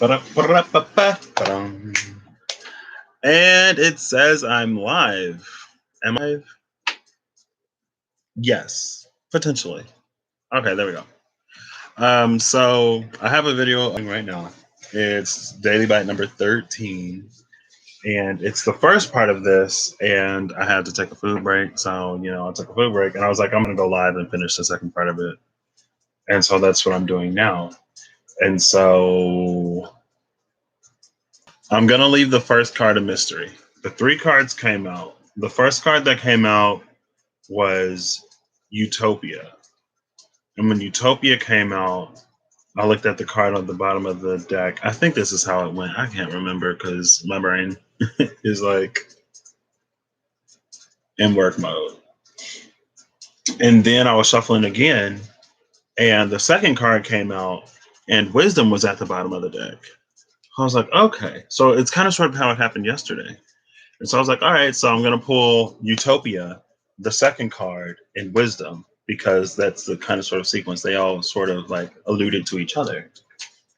And it says I'm live. Am I live? Yes, potentially. Okay, there we go. So I have a video right now. It's Daily Bite number 13. And it's the first part of this, and I had to take a food break. So, I took a food break, and I was like, I'm going to go live and finish the second part of it. And so that's what I'm doing now. And so I'm going to leave the first card a mystery. The 3 cards came out. The first card that came out was Utopia. And when Utopia came out, I looked at the card on the bottom of the deck. I think this is how it went. I can't remember because my brain is like in work mode. And then I was shuffling again, and the second card came out, and Wisdom was at the bottom of the deck. I was like, okay. So it's kind of sort of how it happened yesterday. And so I was like, all right, so I'm going to pull Utopia, the second card, and Wisdom, because that's the kind of sort of sequence. They all sort of like alluded to each other.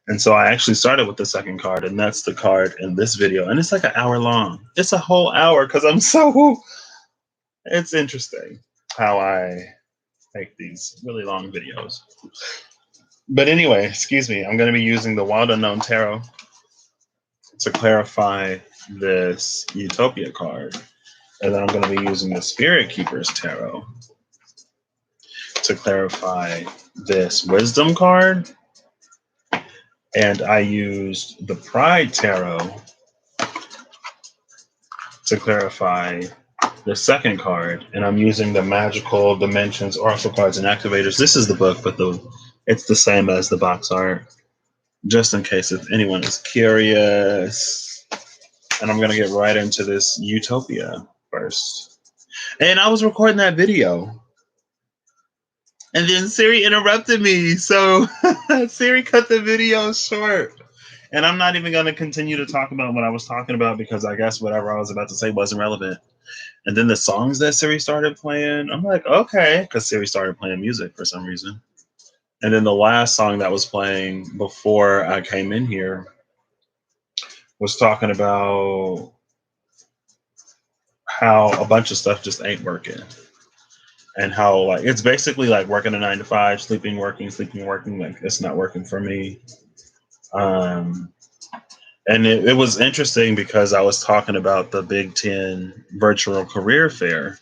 And so I actually started with the second card, and that's the card in this video. And it's like an hour long. It's a whole hour because it's interesting how I make these really long videos. But anyway, excuse me, I'm going to be using the Wild Unknown Tarot to clarify this Utopia card. And then I'm going to be using the Spirit Keepers Tarot to clarify this Wisdom card. And I used the Pride Tarot to clarify the second card. And I'm using the Magical Dimensions Oracle Cards and Activators. This is the book, but it's the same as the box art, just in case if anyone is curious. And I'm going to get right into this Utopia first. And I was recording that video, and then Siri interrupted me. So Siri cut the video short. And I'm not even going to continue to talk about what I was talking about because I guess whatever I was about to say wasn't relevant. And then the songs that Siri started playing, I'm like, okay, because Siri started playing music for some reason. And then the last song that was playing before I came in here was talking about how a bunch of stuff just ain't working. And how like it's basically like working a 9 to 5, sleeping, working, like it's not working for me. And it was interesting because I was talking about the Big Ten virtual career fair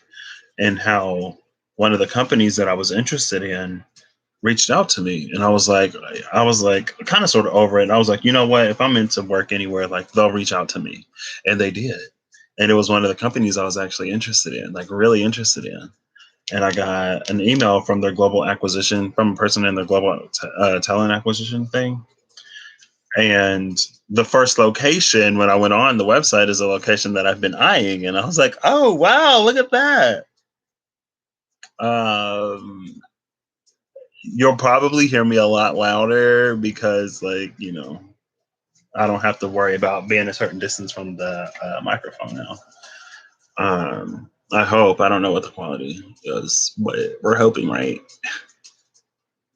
and how one of the companies that I was interested in reached out to me, and I was like kind of sort of over it. And I was like, you know what, if I'm meant to work anywhere, like they'll reach out to me. And they did. And it was one of the companies I was actually interested in, like really interested in. And I got an email from their global acquisition, from a person in their global talent acquisition thing. And the first location when I went on the website is a location that I've been eyeing. And I was like, oh, wow, look at that. You'll probably hear me a lot louder because, like, I don't have to worry about being a certain distance from the microphone now. I hope. I don't know what the quality is, but we're hoping, right?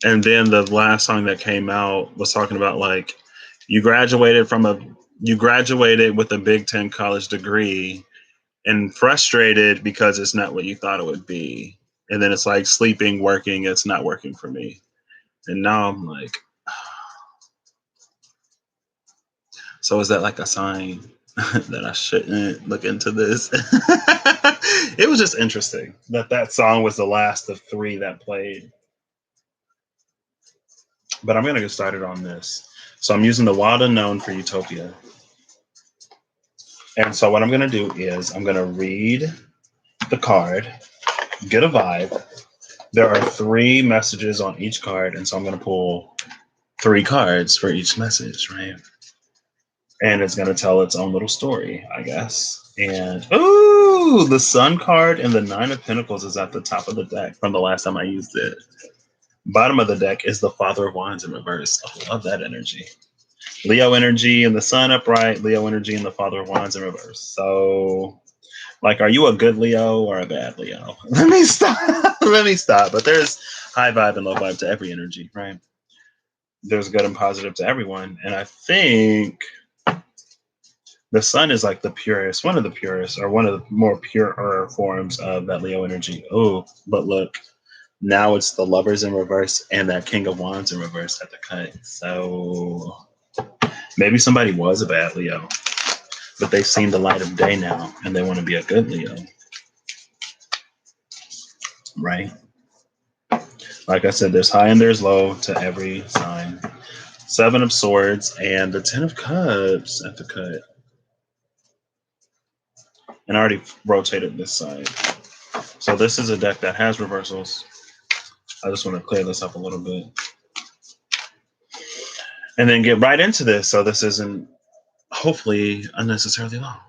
And then the last song that came out was talking about like you graduated with a Big Ten college degree and frustrated because it's not what you thought it would be. And then it's like sleeping, working, it's not working for me. And now I'm like, so is that like a sign that I shouldn't look into this? It was just interesting that song was the last of 3 that played. But I'm going to get started on this. So I'm using the Wild Unknown for Utopia. And so what I'm going to do is I'm going to read the card, get a vibe. There are 3 messages on each card. And so I'm going to pull 3 cards for each message, right? And it's going to tell its own little story, I guess. And, ooh, the Sun card and the 9 of Pentacles is at the top of the deck from the last time I used it. Bottom of the deck is the Father of Wands in reverse. I love that energy. Leo energy and the Sun upright, Leo energy and the Father of Wands in reverse. So, like, are you a good Leo or a bad Leo? Let me stop. But there's high vibe and low vibe to every energy, right? there's good and positive to everyone. And I think the sun is like the purest, one of the purest, or one of the more purer forms of that Leo energy. Oh, but look, now it's the lovers in reverse and that King of Wands in reverse at the cut. So maybe somebody was a bad Leo, but they've seen the light of day now and they want to be a good Leo, right? Like I said, there's high and there's low to every sign. Seven of Swords and the Ten of Cups at the cut. And I already rotated this side. So this is a deck that has reversals. I just want to clear this up a little bit. And then get right into this so this isn't hopefully unnecessarily long.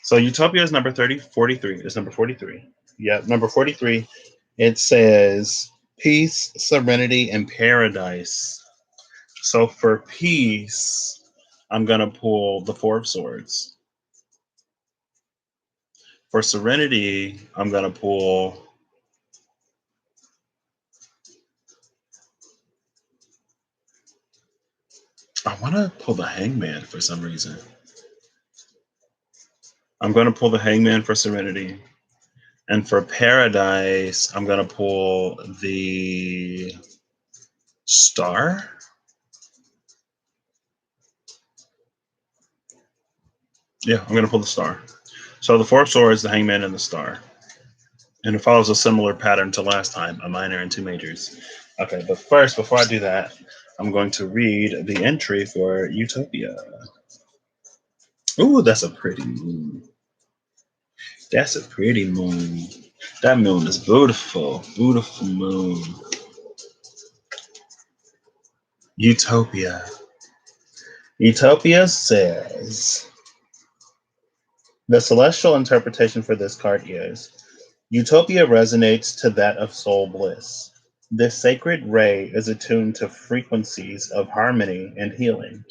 So Utopia is number 43. It's number 43. Yeah, number 43. It says peace, serenity, and paradise. So for peace, I'm going to pull the Four of Swords. For serenity, I'm going to pull I want to pull the Hangman for some reason. I'm going to pull the Hangman for serenity. And for paradise, I'm going to pull the Star. Yeah, I'm going to pull the Star. So the Four of Swords, the Hangman, and the Star. And it follows a similar pattern to last time, a minor and two majors. Okay, but first, before I do that, I'm going to read the entry for Utopia. Ooh, that's a pretty moon. That's a pretty moon. That moon is beautiful. Beautiful moon. Utopia. Utopia says the celestial interpretation for this card is Utopia resonates to that of soul bliss. This sacred ray is attuned to frequencies of harmony and healing.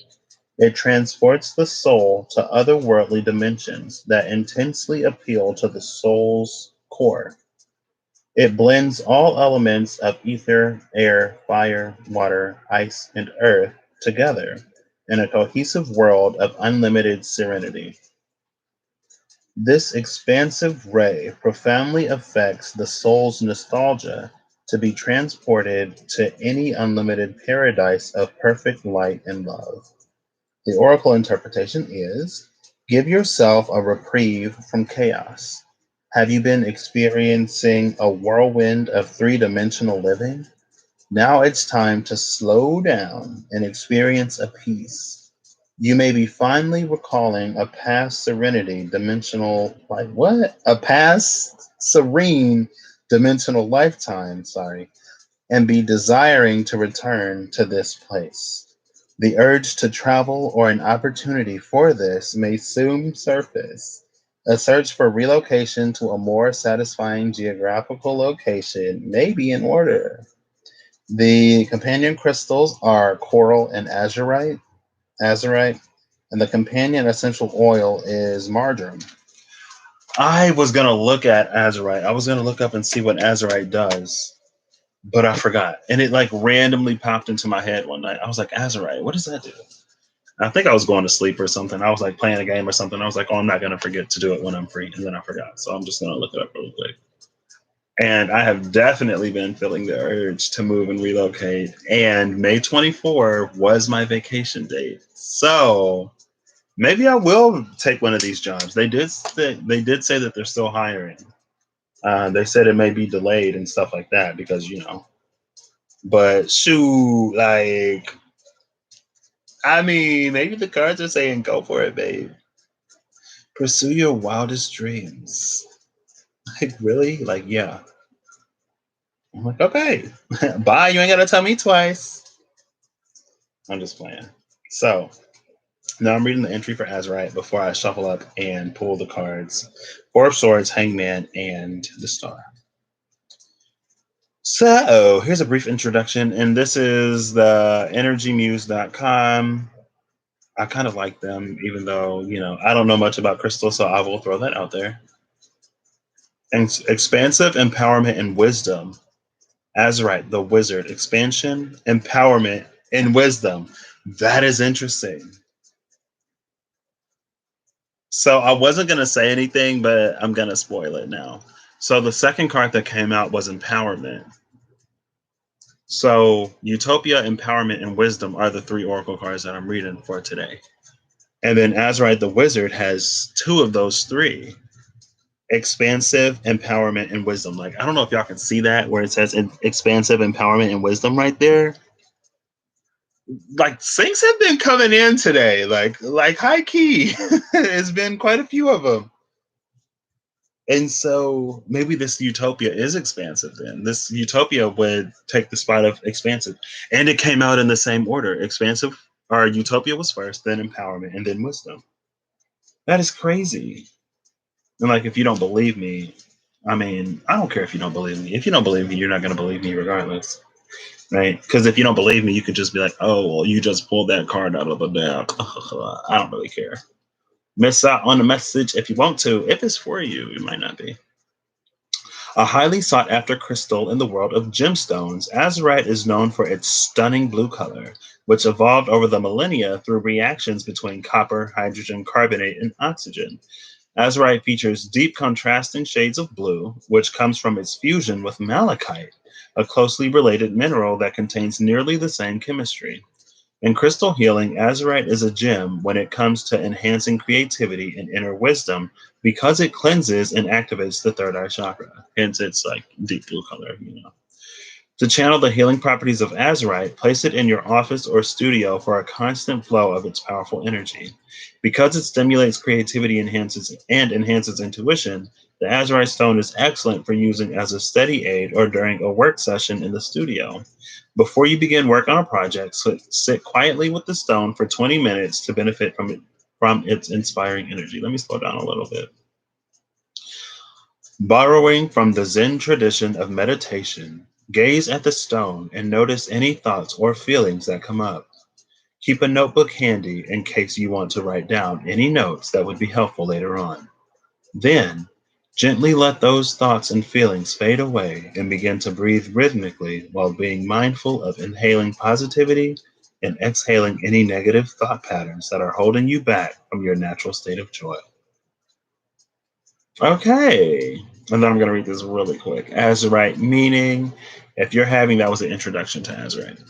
It transports the soul to otherworldly dimensions that intensely appeal to the soul's core. It blends all elements of ether, air, fire, water, ice, and earth together in a cohesive world of unlimited serenity. This expansive ray profoundly affects the soul's nostalgia to be transported to any unlimited paradise of perfect light and love. The oracle interpretation is give yourself a reprieve from chaos. Have you been experiencing a whirlwind of three-dimensional living? Now it's time to slow down and experience a peace. You may be finally recalling a past serenity dimensional, like what? A past serene dimensional lifetime, sorry, and be desiring to return to this place. The urge to travel or an opportunity for this may soon surface. A search for relocation to a more satisfying geographical location may be in order. The companion crystals are coral and azurite, and the companion essential oil is marjoram. I was gonna look at azurite. I was gonna look up and see what azurite does, but I forgot. And it like randomly popped into my head one night. I was like, azurite, what does that do? I think I was going to sleep or something. I was like playing a game or something. I was like, oh, I'm not gonna forget to do it when I'm free, and then I forgot. So I'm just gonna look it up really quick. And I have definitely been feeling the urge to move and relocate. And May 24 was my vacation date. So maybe I will take one of these jobs. They did say that they're still hiring. They said it may be delayed and stuff like that because, but shoot, like, I mean, maybe the cards are saying go for it, babe. Pursue your wildest dreams. Like, really? Like, yeah. I'm like, okay, bye. You ain't gotta tell me twice. I'm just playing. So now I'm reading the entry for Azurite before I shuffle up and pull the cards. Four of Swords, Hangman, and the Star. So here's a brief introduction, and this is the energymuse.com. I kind of like them, even though, I don't know much about crystal, so I will throw that out there. And expansive empowerment and wisdom. Azurite, the wizard. Expansion, empowerment, and wisdom. That is interesting. So I wasn't going to say anything, but I'm going to spoil it now. So the second card that came out was empowerment. So utopia, empowerment, and wisdom are the three oracle cards that I'm reading for today. And then Azrite the Wizard has two of those three: expansive, empowerment, and wisdom. Like, I don't know if y'all can see that where it says expansive, empowerment, and wisdom right there. Like, things have been coming in today, like high key. It's been quite a few of them. And so maybe this utopia is expansive then. This utopia would take the spot of expansive. And it came out in the same order. Expansive or utopia was first, then empowerment, and then wisdom. That is crazy. And like, if you don't believe me, I mean, I don't care if you don't believe me. If you don't believe me, you're not going to believe me regardless, right? Because if you don't believe me, you could just be like, oh, well, you just pulled that card out of the deck. I don't really care. Miss out on the message if you want to. If it's for you, it might not be. A highly sought after crystal in the world of gemstones, azurite is known for its stunning blue color, which evolved over the millennia through reactions between copper, hydrogen carbonate, and oxygen. Azurite features deep contrasting shades of blue, which comes from its fusion with malachite, a closely related mineral that contains nearly the same chemistry. In crystal healing, azurite is a gem when it comes to enhancing creativity and inner wisdom because it cleanses and activates the third eye chakra. Hence, it's like deep blue color. To channel the healing properties of azurite, place it in your office or studio for a constant flow of its powerful energy. Because it stimulates creativity enhances intuition, the azurite stone is excellent for using as a study aid or during a work session in the studio. Before you begin work on a project, sit quietly with the stone for 20 minutes to benefit from its inspiring energy. Let me slow down a little bit. Borrowing from the Zen tradition of meditation, gaze at the stone and notice any thoughts or feelings that come up. Keep a notebook handy in case you want to write down any notes that would be helpful later on. Then, gently let those thoughts and feelings fade away and begin to breathe rhythmically while being mindful of inhaling positivity and exhaling any negative thought patterns that are holding you back from your natural state of joy. Okay. And then I'm going to read this really quick. Azurite meaning, if you're having, that was the introduction to Azurite.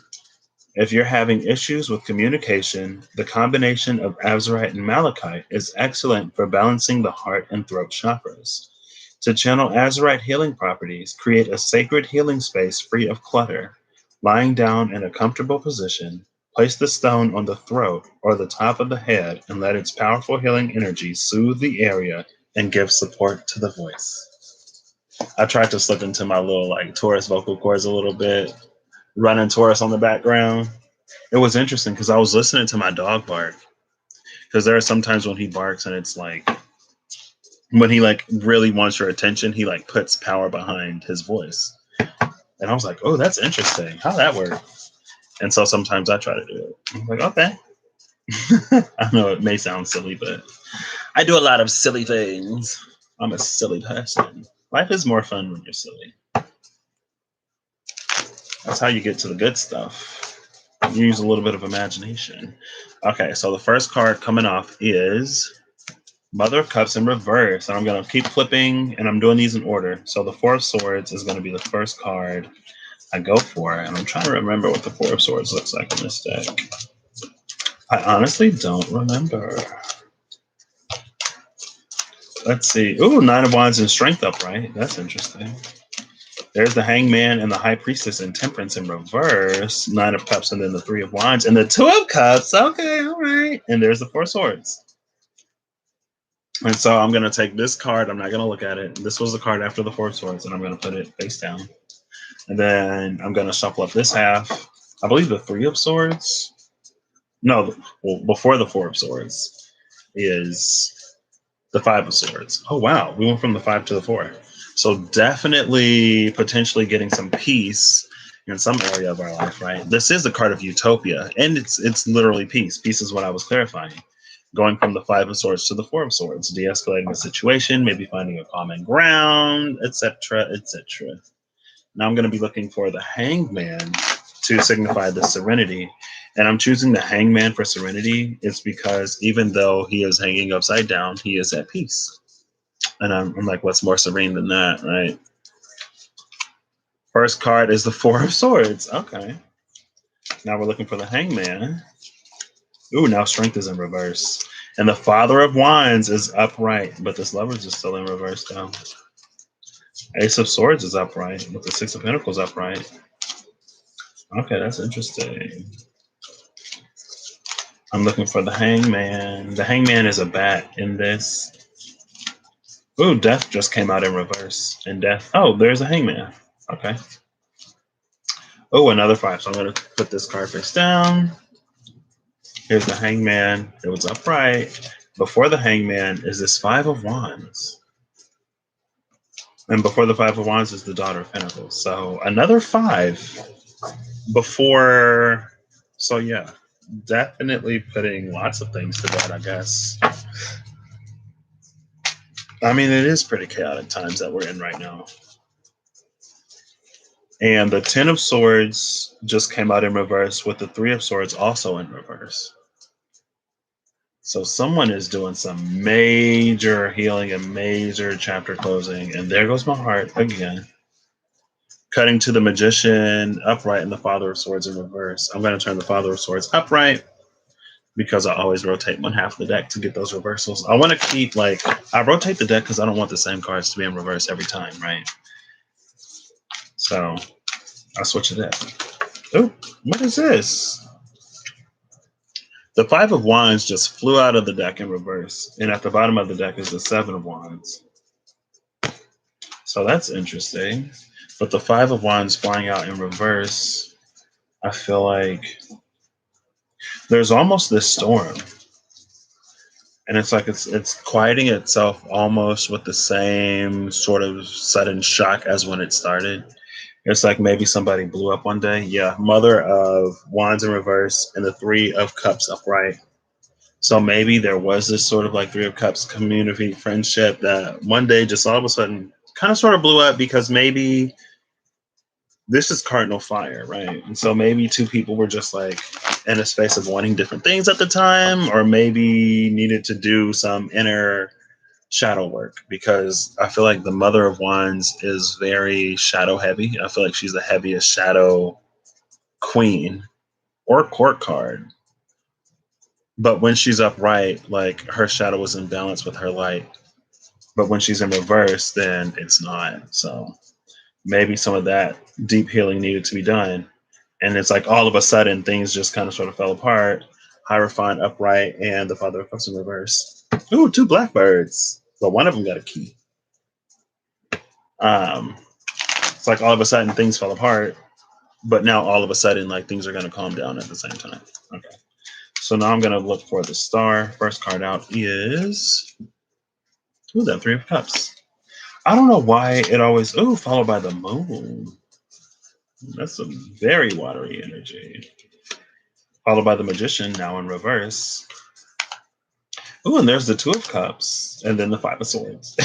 If you're having issues with communication, the combination of azurite and malachite is excellent for balancing the heart and throat chakras. To channel azurite healing properties, create a sacred healing space free of clutter. Lying down in a comfortable position, place the stone on the throat or the top of the head and let its powerful healing energy soothe the area and give support to the voice. I tried to slip into my little like Taurus vocal cords a little bit, running Taurus on the background. It was interesting because I was listening to my dog bark. Because there are some times when he barks and it's like when he like really wants your attention, he like puts power behind his voice. And I was like, oh, that's interesting. How that work? And so sometimes I try to do it. I'm like, okay. I know it may sound silly, but I do a lot of silly things. I'm a silly person. Life is more fun when you're silly. That's how you get to the good stuff. You use a little bit of imagination. Okay, so the first card coming off is Mother of Cups in reverse. And I'm going to keep flipping, and I'm doing these in order. So the Four of Swords is going to be the first card I go for. And I'm trying to remember what the Four of Swords looks like in this deck. I honestly don't remember. Let's see. Ooh, Nine of Wands and Strength upright. That's interesting. There's the Hangman and the High Priestess in Temperance in reverse. Nine of Cups and then the Three of Wands and the Two of Cups. Okay, all right. And there's the Four Swords. And so I'm going to take this card. I'm not going to look at it. This was the card after the Four Swords, and I'm going to put it face down. And then I'm going to shuffle up this half. I believe the Three of Swords. No, well, before the Four of Swords is the Five of Swords. Oh, wow. We went from the 5 to the 4. So definitely potentially getting some peace in some area of our life, right? This is the card of utopia, and it's literally peace. Peace is what I was clarifying. Going from the Five of Swords to the Four of Swords, de-escalating the situation, maybe finding a common ground, etc., etc. Now I'm going to be looking for the Hangman. to signify the serenity. And I'm choosing the hangman for serenity. It's because even though he is hanging upside down, he is at peace. And I'm like, what's more serene than that, right? First card is the Four of Swords. Okay. Now we're looking for the hangman. Ooh, now strength is in reverse. And the Father of Wands is upright, but this Lovers is still in reverse though. Ace of Swords is upright, but the Six of Pentacles upright. Okay, that's interesting. I'm looking for the hangman. The hangman is a bat in this. Ooh, death just came out in reverse. And death. Oh, there's a hangman. Okay. Oh, another 5. So I'm going to put this card face down. Here's the hangman. It was upright. Before the hangman is this 5 of Wands. And before the 5 of Wands is the Daughter of Pentacles. So another 5 before. So yeah, definitely putting lots of things to bed, I guess. I mean, it is pretty chaotic times that we're in right now. And the 10 of Swords just came out in reverse with the 3 of Swords also in reverse. So someone is doing some major healing and major chapter closing. And there goes my heart again. Cutting to the Magician upright and the Father of Swords in reverse. I'm going to turn the Father of Swords upright because I always rotate one half of the deck to get those reversals. I want to keep, like, I rotate the deck because I don't want the same cards to be in reverse every time, right? So I switch it up. Oh, what is this? The 5 of Wands just flew out of the deck in reverse. And at the bottom of the deck is the 7 of Wands. So that's interesting. But the 5 of Wands flying out in reverse, I feel like there's almost this storm. And it's like it's quieting itself almost with the same sort of sudden shock as when it started. It's like maybe somebody blew up one day. Yeah, Mother of Wands in reverse and the 3 of Cups upright. So maybe there was this sort of like 3 of Cups community friendship that one day just all of a sudden kind of sort of blew up because maybe this is cardinal fire, right? And so maybe 2 people were just like in a space of wanting different things at the time, or maybe needed to do some inner shadow work, because I feel like the Mother of Wands is very shadow heavy. I feel like she's the heaviest shadow queen or court card. But when she's upright, like her shadow is in balance with her light. But when she's in reverse, then it's not. So maybe some of that deep healing needed to be done. And it's like all of a sudden things just kind of sort of fell apart. Hierophant upright and the Father of Cups in reverse. Ooh, 2 blackbirds. But one of them got a key. It's like all of a sudden things fell apart, but now all of a sudden like things are going to calm down at the same time. Okay. So now I'm going to look for the star. First card out is that 3 of Cups. I don't know why it always followed by the moon. That's a very watery energy. Followed by the Magician, now in reverse. Ooh, and there's the 2 of Cups, and then the 5 of Swords.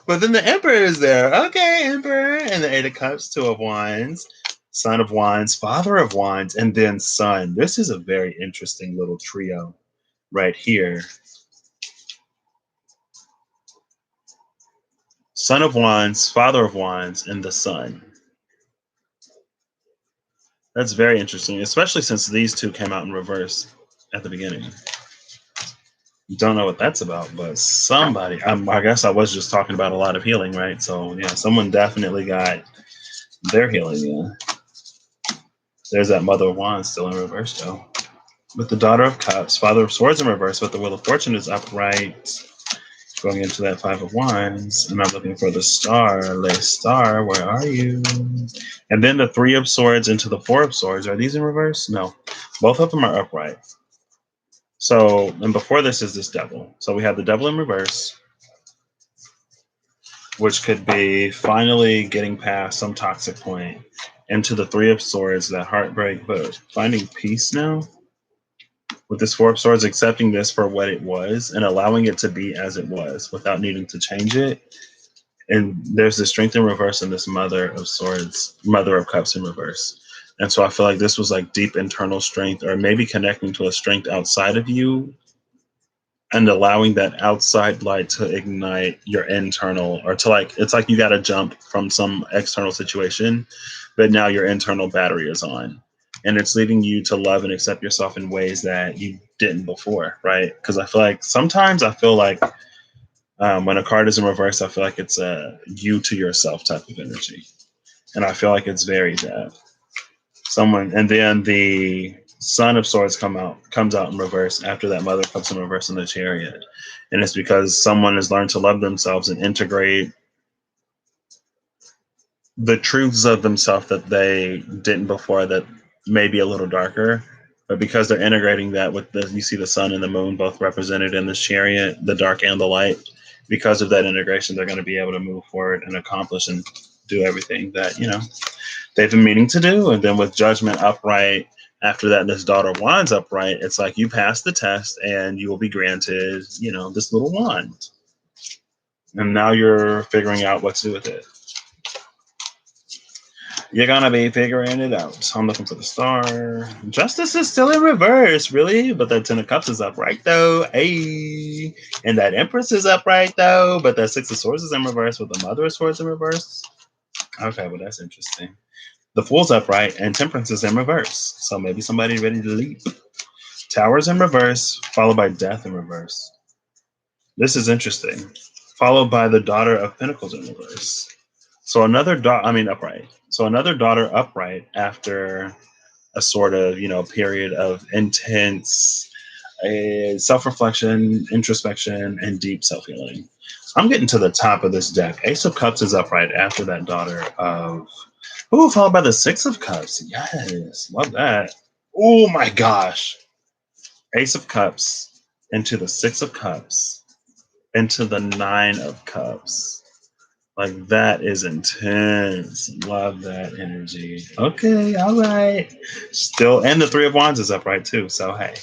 But then the Emperor is there. Okay, Emperor, and the 8 of Cups, 2 of Wands, Son of Wands, Father of Wands, and then Sun. This is a very interesting little trio right here. Son of Wands, Father of Wands, and the Sun. That's very interesting, especially since these 2 came out in reverse at the beginning. Don't know what that's about, but somebody, I guess I was just talking about a lot of healing, right? So yeah, someone definitely got their healing. Yeah. There's that Mother of Wands still in reverse though. With the Daughter of Cups, Father of Swords in reverse, but the Wheel of Fortune is upright. Going into that 5 of Wands, and I'm looking for the star. Le Star, where are you? And then the 3 of Swords into the 4 of Swords. Are these in reverse? No. Both of them are upright. So, and before this is this Devil. So we have the Devil in reverse, which could be finally getting past some toxic point, into the 3 of Swords, that heartbreak, but finding peace now. With this 4 of Swords, accepting this for what it was and allowing it to be as it was without needing to change it. And there's the Strength in reverse and this Mother of Swords, Mother of Cups in reverse. And so I feel like this was like deep internal strength, or maybe connecting to a strength outside of you and allowing that outside light to ignite your internal, or to like, it's like you got to jump from some external situation, but now your internal battery is on. And it's leading you to love and accept yourself in ways that you didn't before, right? Because I feel like sometimes I feel like when a card is in reverse, I feel like it's a you to yourself type of energy. And I feel like it's very that. Someone, and then the Son of Swords comes out in reverse after that Mother comes in reverse in the Chariot, and it's because someone has learned to love themselves and integrate the truths of themselves that they didn't before, that may be a little darker, but because they're integrating that with the, you see the sun and the moon both represented in this Chariot, the dark and the light. Because of that integration, they're going to be able to move forward and accomplish and do everything that they've been meaning to do. And then with Judgment upright, after that, this Daughter of Wands upright, it's like you pass the test and you will be granted, this little wand. And now you're figuring out what to do with it. You're gonna be figuring it out. So I'm looking for the star. Justice is still in reverse, really? But that Ten of Cups is upright though. Hey. And that Empress is upright though. But that Six of Swords is in reverse with the Mother of Swords in reverse. Okay, well that's interesting. The Fool's upright and Temperance is in reverse. So maybe somebody ready to leap. Tower's in reverse, followed by Death in reverse. This is interesting. Followed by the Daughter of Pentacles in reverse. So another upright. So another Daughter upright after a sort of, period of intense self-reflection, introspection, and deep self-healing. I'm getting to the top of this deck. Ace of Cups is upright after that Daughter of... Ooh, followed by the Six of Cups. Yes, love that. Oh my gosh. Ace of Cups into the Six of Cups into the Nine of Cups. Like, that is intense. Love that energy. Okay, all right. Still, and the Three of Wands is upright too. So, hey,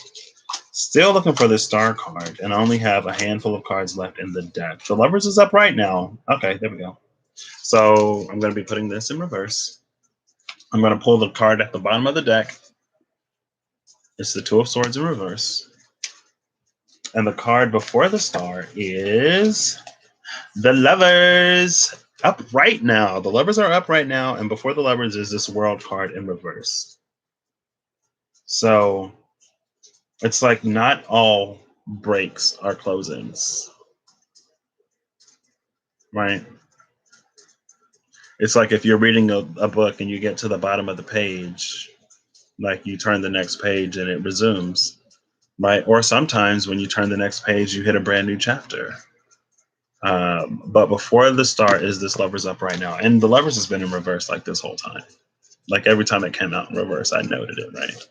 still looking for the Star card, and I only have a handful of cards left in the deck. The Lovers is upright now. Okay, there we go. So, I'm going to be putting this in reverse. I'm going to pull the card at the bottom of the deck. It's the Two of Swords in reverse. And the card before the Star is the Lovers. Up right now. The Lovers are up right now. And before the Lovers is this World card in reverse. So it's like not all breaks are closings. Right? It's like if you're reading a book and you get to the bottom of the page, like you turn the next page and it resumes. Right? Or sometimes when you turn the next page, you hit a brand new chapter. But before the Star is this Lovers up right now. And the Lovers has been in reverse like this whole time. Like every time it came out in reverse, I noted it, right?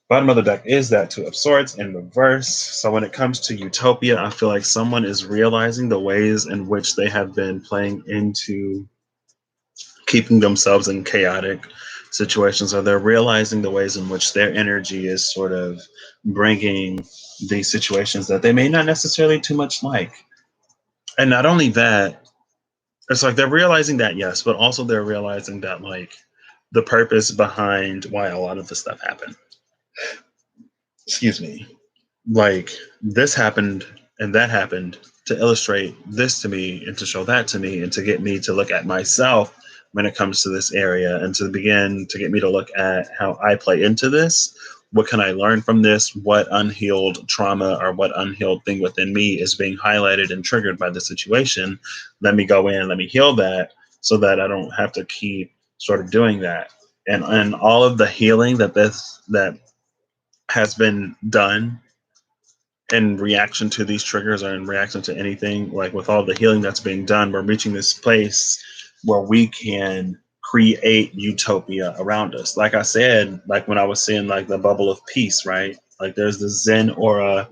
Bottom of the deck is that Two of Swords in reverse. So when it comes to Utopia, I feel like someone is realizing the ways in which they have been playing into keeping themselves in chaotic situations, or they're realizing the ways in which their energy is sort of bringing these situations that they may not necessarily too much like. And not only that, it's like they're realizing that, yes, but also they're realizing that, like, the purpose behind why a lot of this stuff happened. Excuse me. Like, this happened and that happened to illustrate this to me and to show that to me and to get me to look at myself when it comes to this area, and to begin to get me to look at how I play into this. What can I learn from this? What unhealed trauma or what unhealed thing within me is being highlighted and triggered by the situation? Let me go in, let me heal that, so that I don't have to keep sort of doing that. And all of the healing that has been done in reaction to these triggers, or in reaction to anything, like with all the healing that's being done, we're reaching this place where we can create utopia around us. Like I said, like when I was saying, like the bubble of peace, right? Like there's the Zen aura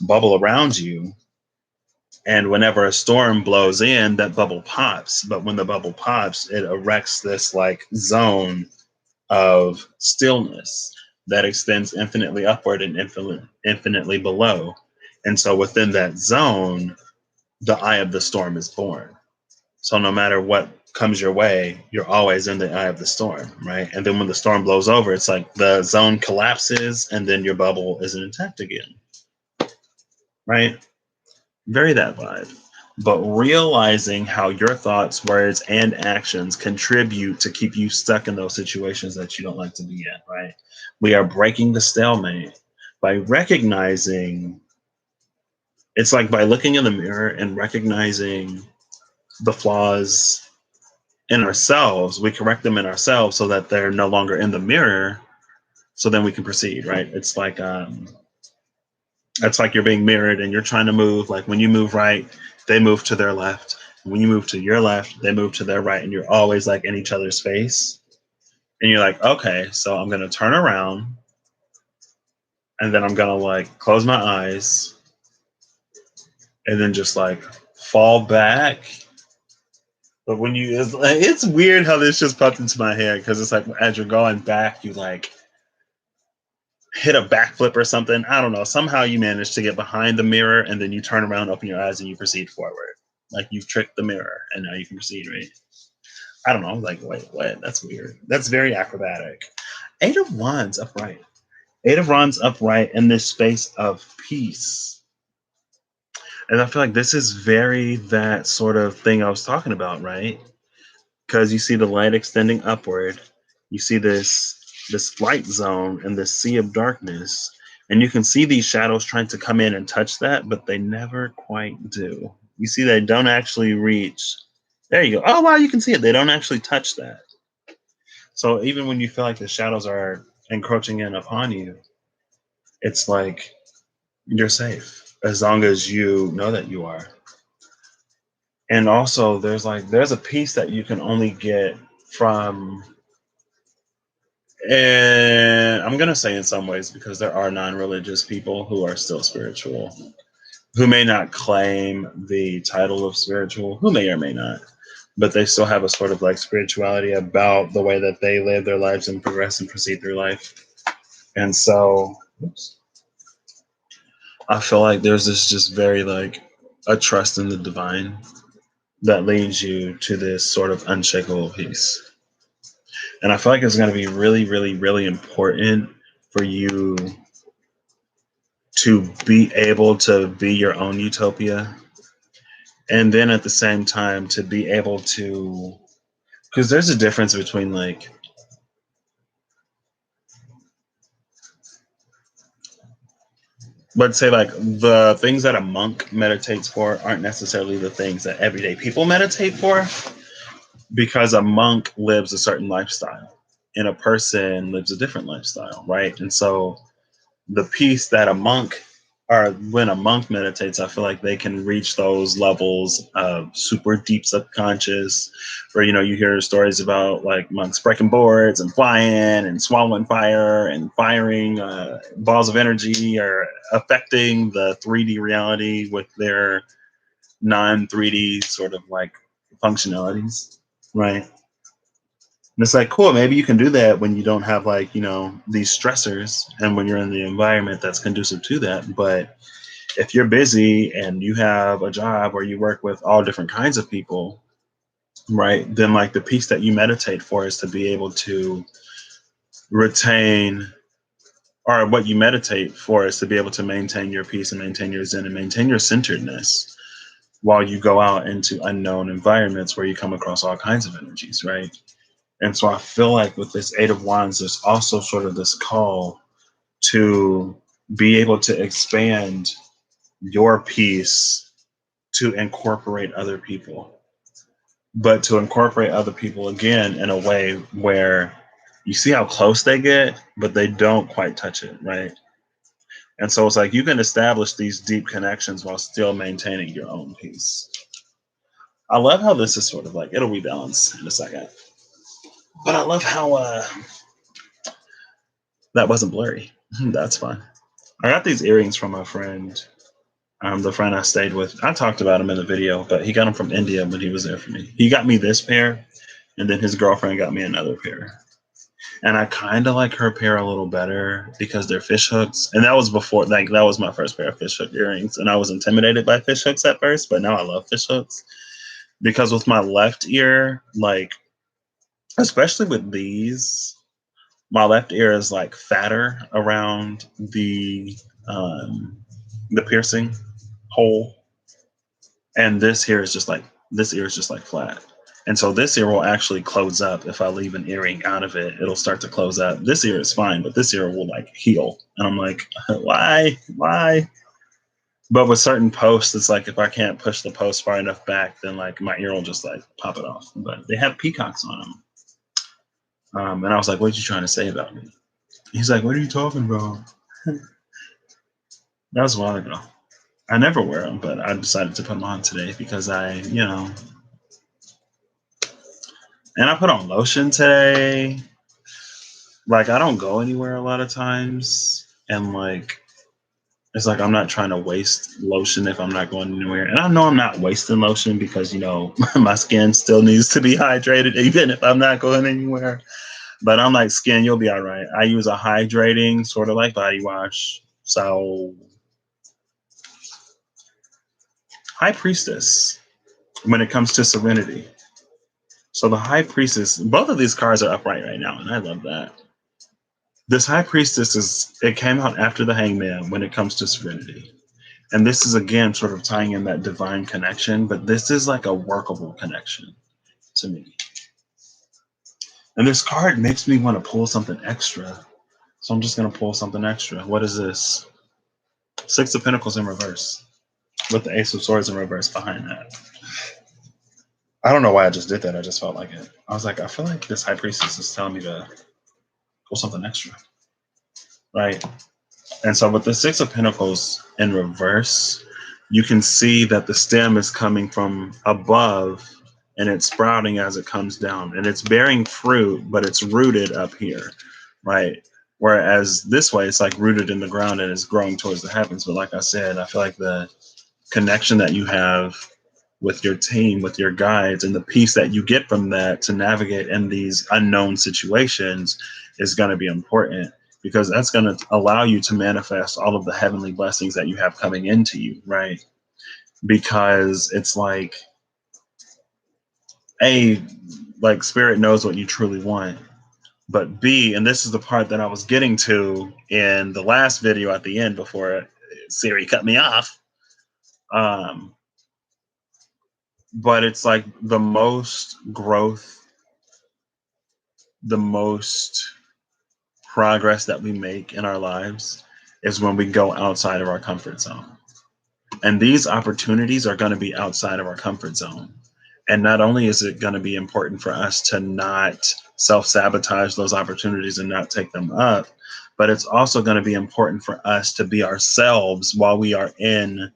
bubble around you. And whenever a storm blows in, that bubble pops. But when the bubble pops, it erects this like zone of stillness that extends infinitely upward and infinitely below. And so within that zone, the eye of the storm is born. So no matter what comes your way, you're always in the eye of the storm, right? And then when the storm blows over, it's like the zone collapses and then your bubble isn't intact again, right? Very that vibe. But realizing how your thoughts, words, and actions contribute to keep you stuck in those situations that you don't like to be in, right? We are breaking the stalemate by recognizing, it's like by looking in the mirror and recognizing the flaws in ourselves, we correct them in ourselves so that they're no longer in the mirror, so then we can proceed, right? It's like you're being mirrored and you're trying to move. Like when you move right, they move to their left. When you move to your left, they move to their right, and you're always like in each other's face. And you're like, okay, so I'm gonna turn around and then I'm gonna like close my eyes and then just like fall back. But when it's weird how this just popped into my head because it's like as you're going back, you like hit a backflip or something. I don't know. Somehow you manage to get behind the mirror and then you turn around, open your eyes, and you proceed forward. Like you've tricked the mirror and now you can proceed, right? I don't know. Like, wait, what? That's weird. That's very acrobatic. Eight of Wands upright. Eight of Wands upright in this space of peace. And I feel like this is very that sort of thing I was talking about, right? Because you see the light extending upward. You see this light zone and this sea of darkness. And you can see these shadows trying to come in and touch that, but they never quite do. You see, they don't actually reach. There you go. Oh, wow, you can see it. They don't actually touch that. So even when you feel like the shadows are encroaching in upon you, it's like you're safe as long as you know that you are. And also, there's a peace that you can only get from, and I'm going to say in some ways because there are non-religious people who are still spiritual, who may not claim the title of spiritual, who may or may not, but they still have a sort of like spirituality about the way that they live their lives and progress and proceed through life. And so, oops, I feel like there's this just very like a trust in the divine that leads you to this sort of unshakable peace. And I feel like it's going to be really, really, really important for you to be able to be your own utopia. And then at the same time, to be able to, because there's a difference between like, let's say like the things that a monk meditates for aren't necessarily the things that everyday people meditate for, because a monk lives a certain lifestyle and a person lives a different lifestyle, right? And so the peace that a monk, or when a monk meditates, I feel like they can reach those levels of super deep subconscious where, you hear stories about like monks breaking boards and flying and swallowing fire and firing balls of energy or affecting the 3D reality with their non 3D sort of like functionalities, right? And it's like, cool, maybe you can do that when you don't have like, these stressors and when you're in the environment that's conducive to that. But if you're busy and you have a job where you work with all different kinds of people, right, then like the peace that you meditate for is to be able to retain, or what you meditate for is to be able to maintain your peace and maintain your zen and maintain your centeredness while you go out into unknown environments where you come across all kinds of energies, right? And so I feel like with this Eight of Wands, there's also sort of this call to be able to expand your piece to incorporate other people, but to incorporate other people again in a way where you see how close they get, but they don't quite touch it, right? And so it's like you can establish these deep connections while still maintaining your own piece. I love how this is sort of like, it'll rebalance in a second, but I love how that wasn't blurry. That's fine. I got these earrings from my friend, the friend I stayed with. I talked about him in the video, but he got them from India when he was there for me. He got me this pair, and then his girlfriend got me another pair. And I kind of like her pair a little better because they're fish hooks. And that was before, like, that was my first pair of fish hook earrings. And I was intimidated by fish hooks at first, but now I love fish hooks. because with my left ear, like, especially with these, my left ear is like fatter around the piercing hole, and this ear is just like flat. And so this ear will actually close up if I leave an earring out of it. It'll start to close up. This ear is fine, but this ear will like heal. And I'm like, why? Why? But with certain posts, it's like if I can't push the post far enough back, then like my ear will just like pop it off. But they have peacocks on them. And I was like, what are you trying to say about me? He's like, what are you talking about? That was a while ago. I never wear them, but I decided to put them on today because and I put on lotion today. Like, I don't go anywhere a lot of times. And like, it's like I'm not trying to waste lotion if I'm not going anywhere. And I know I'm not wasting lotion because, my skin still needs to be hydrated even if I'm not going anywhere. But I'm like, skin, you'll be all right. I use a hydrating sort of like body wash. So, High Priestess, when it comes to serenity. So the High Priestess, both of these cards are upright right now, and I love that. This High Priestess it came out after the Hangman when it comes to serenity. And this is again sort of tying in that divine connection, but this is like a workable connection to me. And this card makes me want to pull something extra. So I'm just going to pull something extra. What is this? Six of Pentacles in reverse with the Ace of Swords in reverse behind that. I don't know why I just did that. I just felt like it. I was like, I feel like this High Priestess is telling me to pull something extra. Right? And so with the Six of Pentacles in reverse, you can see that the stem is coming from above and it's sprouting as it comes down. And it's bearing fruit, but it's rooted up here, right? Whereas this way, it's like rooted in the ground and it's growing towards the heavens. But like I said, I feel like the connection that you have with your team, with your guides, and the peace that you get from that to navigate in these unknown situations is going to be important, because that's going to allow you to manifest all of the heavenly blessings that you have coming into you, right? Because it's like, A, like Spirit knows what you truly want. But B, and this is the part that I was getting to in the last video at the end before Siri cut me off. But it's like the most growth, the most progress that we make in our lives is when we go outside of our comfort zone. And these opportunities are going to be outside of our comfort zone. And not only is it going to be important for us to not self-sabotage those opportunities and not take them up, but it's also going to be important for us to be ourselves while we are in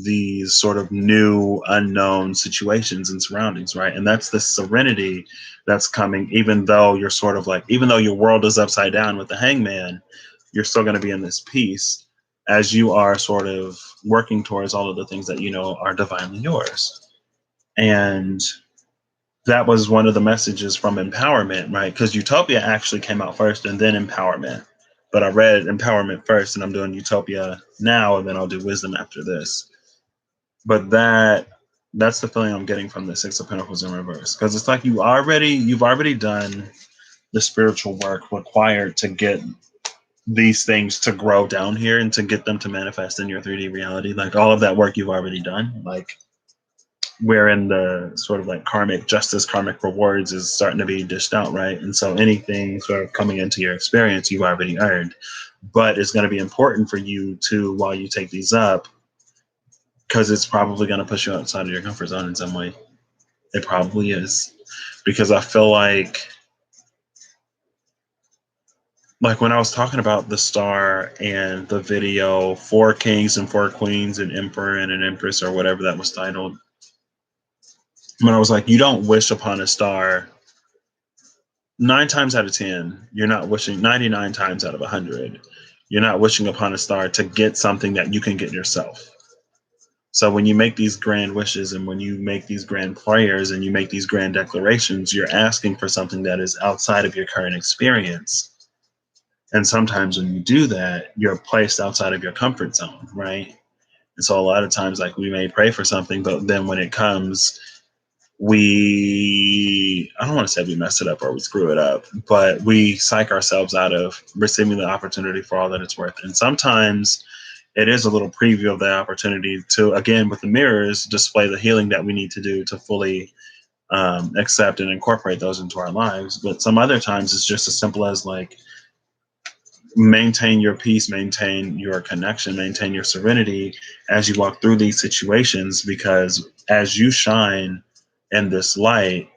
these sort of new unknown situations and surroundings, right? And that's the serenity that's coming, even though you're sort of like, even though your world is upside down with the Hangman, you're still going to be in this peace as you are sort of working towards all of the things that you know are divinely yours. And that was one of the messages from Empowerment, right? Because Utopia actually came out first and then Empowerment. But I read Empowerment first and I'm doing Utopia now, and then I'll do Wisdom after this. But that's the feeling I'm getting from the Six of Pentacles in reverse. Because it's like you've already done the spiritual work required to get these things to grow down here and to get them to manifest in your 3D reality. Like all of that work you've already done. Like wherein the sort of like karmic justice, karmic rewards is starting to be dished out, right? And so anything sort of coming into your experience, you've already earned. But it's going to be important for you to, while you take these up, because it's probably going to push you outside of your comfort zone in some way. It probably is. Because I feel like when I was talking about the star and the video, 4 kings and 4 queens, an emperor and an empress, or whatever that was titled, when I was like, you don't wish upon a star 9 times out of 10, you're not wishing 99 times out of 100. You're not wishing upon a star to get something that you can get yourself. So when you make these grand wishes and when you make these grand prayers and you make these grand declarations, you're asking for something that is outside of your current experience. And sometimes when you do that, you're placed outside of your comfort zone, right? And so a lot of times, like, we may pray for something, but then when it comes, I don't want to say we mess it up or we screw it up, but we psych ourselves out of receiving the opportunity for all that it's worth. And sometimes it is a little preview of the opportunity to, again, with the mirrors, display the healing that we need to do to fully accept and incorporate those into our lives. But some other times it's just as simple as like, maintain your peace, maintain your connection, maintain your serenity as you walk through these situations, because as you shine in this light,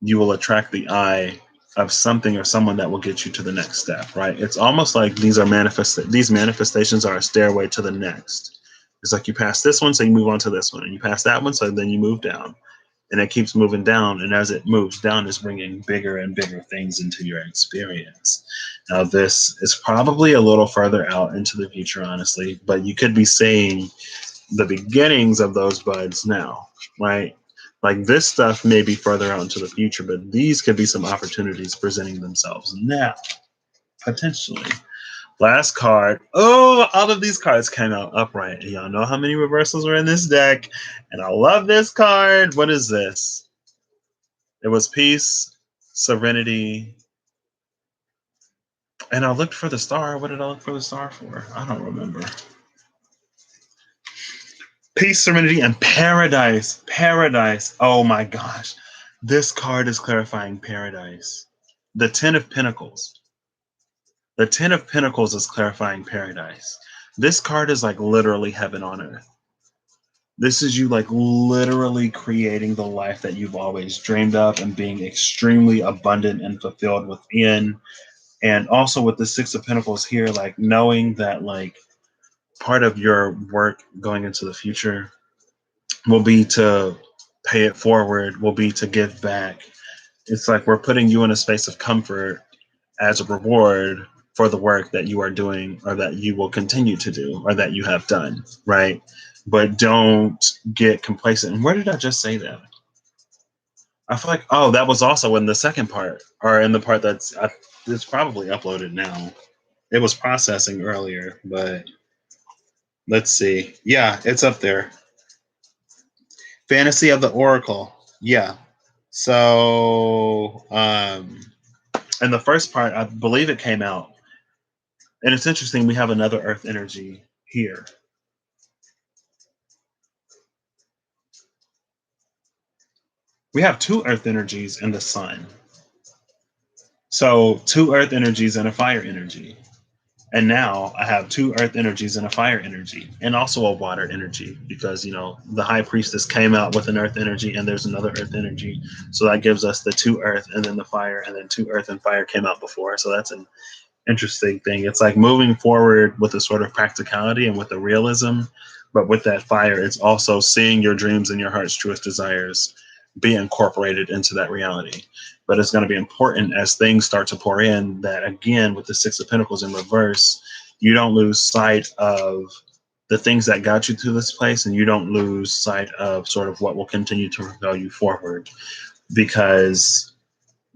you will attract the eye of something or someone that will get you to the next step, right? It's almost like these manifestations are a stairway to the next. It's like you pass this one, so you move on to this one, and you pass that one, so then you move down, and it keeps moving down. And as it moves down, it's bringing bigger and bigger things into your experience. Now, this is probably a little further out into the future, honestly, but you could be seeing the beginnings of those buds now, right? Like this stuff may be further out into the future, but these could be some opportunities presenting themselves now, potentially. Last card. Oh, all of these cards came out upright. Y'all know how many reversals were in this deck, and I love this card. What is this? It was peace, serenity, and I looked for the star. What did I look for the star for? I don't remember. Peace, serenity, and paradise. Paradise. Oh my gosh. This card is clarifying paradise. The Ten of Pentacles. The Ten of Pentacles is clarifying paradise. This card is like literally heaven on earth. This is you like literally creating the life that you've always dreamed of and being extremely abundant and fulfilled within. And also with the Six of Pentacles here, like knowing that like part of your work going into the future will be to pay it forward, will be to give back. It's like we're putting you in a space of comfort as a reward for the work that you are doing or that you will continue to do or that you have done, right? But don't get complacent. And where did I just say that? I feel like, oh, that was also in the second part or in the part it's probably uploaded now. It was processing earlier, but let's see. Yeah, it's up there. Fantasy of the Oracle. Yeah. So, and the first part, I believe it came out. And it's interesting, we have another earth energy here. We have two earth energies in the sun. So, two earth energies and a fire energy. And now I have two earth energies and a fire energy, and also a water energy, because, you know, the high priestess came out with an earth energy and there's another earth energy. So that gives us the two earth and then the fire, and then two earth and fire came out before. So that's an interesting thing. It's like moving forward with a sort of practicality and with a realism, but with that fire, it's also seeing your dreams and your heart's truest desires be incorporated into that reality. But it's going to be important as things start to pour in that, again, with the Six of Pentacles in reverse, you don't lose sight of the things that got you to this place, and you don't lose sight of sort of what will continue to propel you forward, because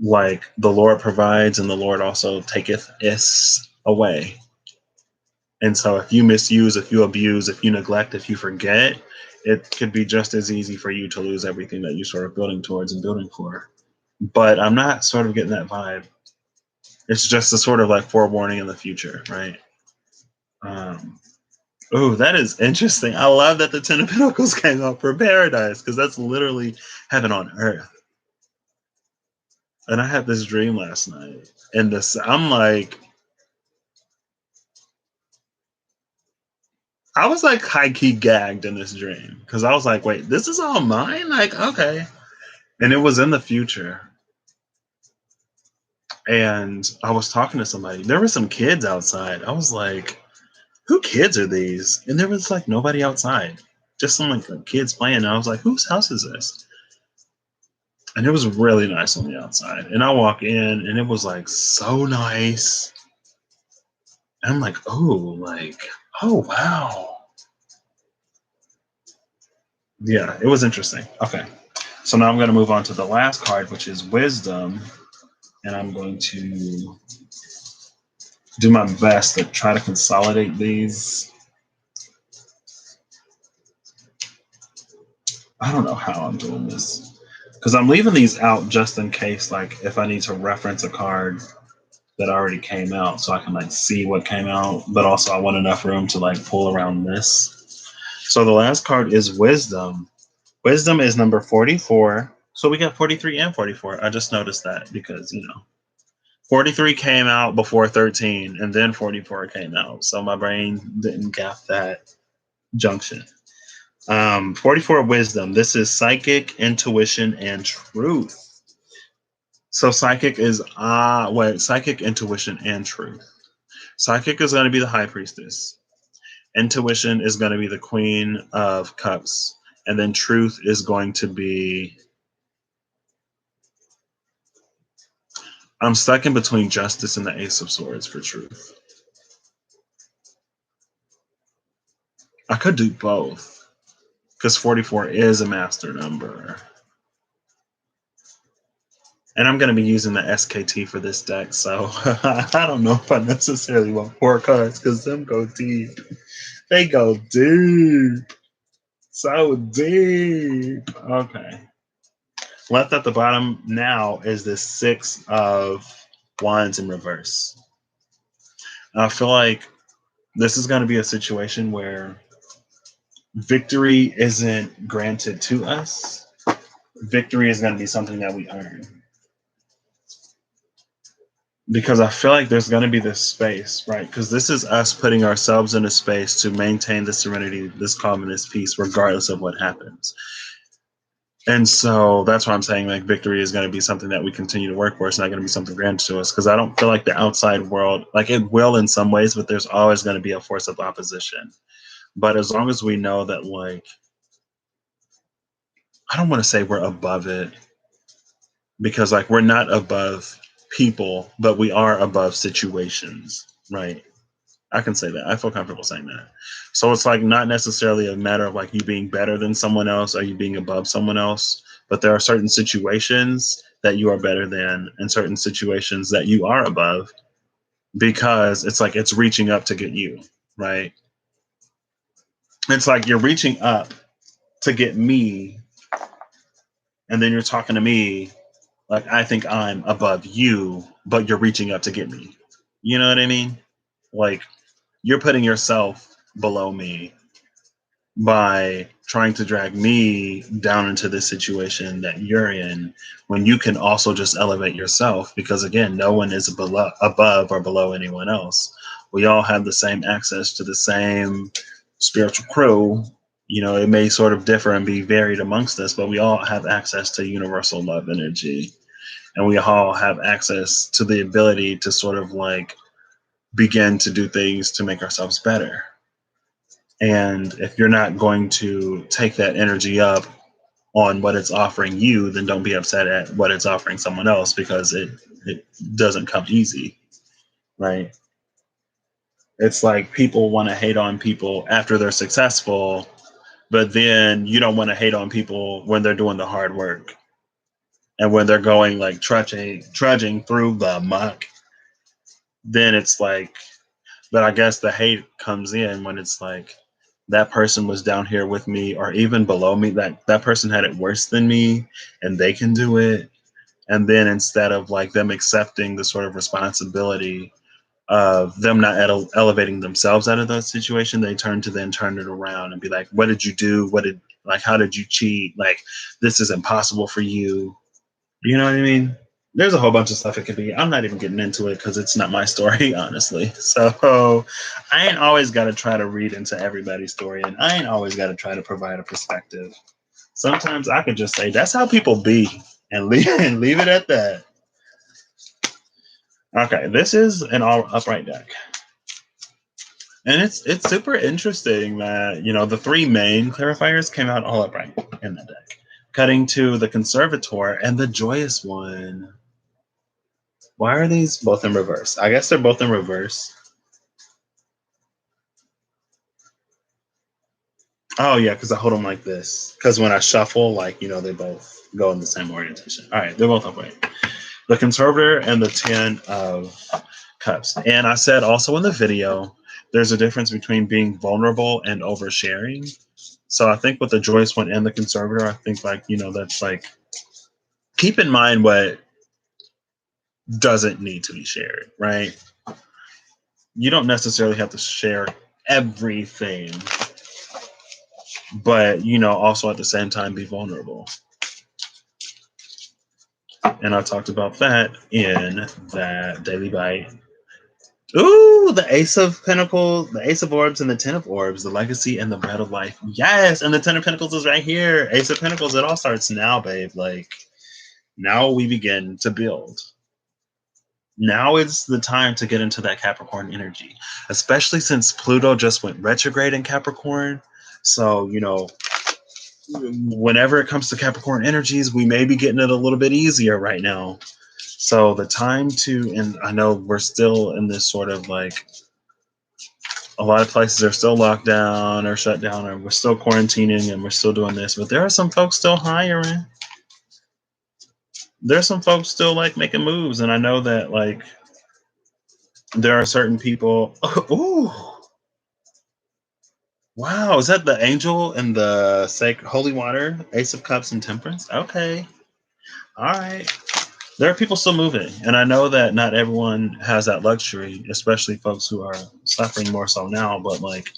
like the Lord provides and the Lord also taketh us away. And so if you misuse, if you abuse, if you neglect, if you forget, it could be just as easy for you to lose everything that you're sort of building towards and building for. But I'm not sort of getting that vibe. It's just a sort of like forewarning in the future, right? Oh, that is interesting. I love that the Ten of Pentacles came up for paradise, because that's literally heaven on earth. And I had this dream last night, and I'm like, I was like high key gagged in this dream, because I was like, wait, this is all mine? Like, okay. And it was in the future. And I was talking to somebody. There were some kids outside. I was like, who kids are these? And there was like nobody outside, just some like kids playing. And I was like, whose house is this? And it was really nice on the outside. And I walk in and it was like so nice. And I'm like, oh, wow. Yeah, it was interesting. Okay. So now I'm going to move on to the last card, which is wisdom. And I'm going to do my best to try to consolidate these. I don't know how I'm doing this because I'm leaving these out just in case, like if I need to reference a card that already came out, so I can like see what came out. But also, I want enough room to like pull around this. So the last card is Wisdom. Wisdom is number 44. So we got 43 and 44. I just noticed that because 43 came out before 13, and then 44 came out. So my brain didn't gap that junction. 44 Wisdom. This is psychic, intuition, and truth. So psychic is psychic, intuition, and truth. Psychic is going to be the high priestess. Intuition is going to be the queen of cups. And then truth is going to be, I'm stuck in between justice and the ace of swords for truth. I could do both because 44 is a master number. And I'm going to be using the SKT for this deck, so I don't know if I necessarily want 4 cards because them go deep. They go deep. So deep. Okay. Left at the bottom now is this 6 of Wands in reverse. I feel like this is going to be a situation where victory isn't granted to us. Victory is going to be something that we earn. Because I feel like there's going to be this space, right? Because this is us putting ourselves in a space to maintain the serenity, this calm, and this peace, regardless of what happens. And so that's why I'm saying like victory is going to be something that we continue to work for. It's not going to be something granted to us because I don't feel like the outside world, like it will in some ways, but there's always going to be a force of opposition. But as long as we know that, like, I don't want to say we're above it because like we're not above people, but we are above situations, right? I can say that. I feel comfortable saying that. So it's like not necessarily a matter of like you being better than someone else or you being above someone else, but there are certain situations that you are better than and certain situations that you are above because it's like it's reaching up to get you, right? It's like you're reaching up to get me and then you're talking to me like I think I'm above you, but you're reaching up to get me. You know what I mean? Like you're putting yourself below me by trying to drag me down into this situation that you're in when you can also just elevate yourself because again no one is above or below anyone else. We all have the same access to the same spiritual crew. It may sort of differ and be varied amongst us, but we all have access to universal love energy, and we all have access to the ability to sort of like begin to do things to make ourselves better. And if you're not going to take that energy up on what it's offering you, then don't be upset at what it's offering someone else because it doesn't come easy, right? It's like people want to hate on people after they're successful, but then you don't want to hate on people when they're doing the hard work and when they're going like trudging through the muck. Then it's like, but I guess the hate comes in when it's like that person was down here with me or even below me, that person had it worse than me and they can do it. And then instead of like them accepting the sort of responsibility of them not elevating themselves out of that situation, they turn it around and be like, what did you do? How did you cheat? Like, this is impossible for you. You know what I mean? There's a whole bunch of stuff it could be. I'm not even getting into it because it's not my story, honestly. So I ain't always got to try to read into everybody's story, and I ain't always got to try to provide a perspective. Sometimes I could just say that's how people be, and leave it at that. Okay, this is an all upright deck, and it's super interesting that the 3 main clarifiers came out all upright in the deck, cutting to the conservator and the joyous one. Why are these both in reverse? I guess they're both in reverse. Oh, yeah, because I hold them like this. Because when I shuffle, they both go in the same orientation. All right, they're both upright. The conservator and the 10 of cups. And I said also in the video, there's a difference between being vulnerable and oversharing. So I think with the Joyce one and the Conservator, I think like, that's like, keep in mind what doesn't need to be shared, right? You don't necessarily have to share everything, but also at the same time be vulnerable. And I talked about that in that daily bite. Ooh, the Ace of Pentacles, the Ace of Orbs, and the Ten of Orbs, the Legacy and the Bread of Life. Yes, and the Ten of Pentacles is right here. Ace of Pentacles, it all starts now, babe. Like, now we begin to build. Now is the time to get into that Capricorn energy, especially since Pluto just went retrograde in Capricorn. So, whenever it comes to Capricorn energies, we may be getting it a little bit easier right now. So the time to, and I know we're still in this sort of like, a lot of places are still locked down or shut down, or we're still quarantining and we're still doing this, but there are some folks still hiring. There's some folks still like making moves. And I know that like there are certain people. Ooh, wow. Is that the angel and the sacred holy water, Ace of Cups and Temperance? Okay. All right. There are people still moving. And I know that not everyone has that luxury, especially folks who are suffering more so now. But like,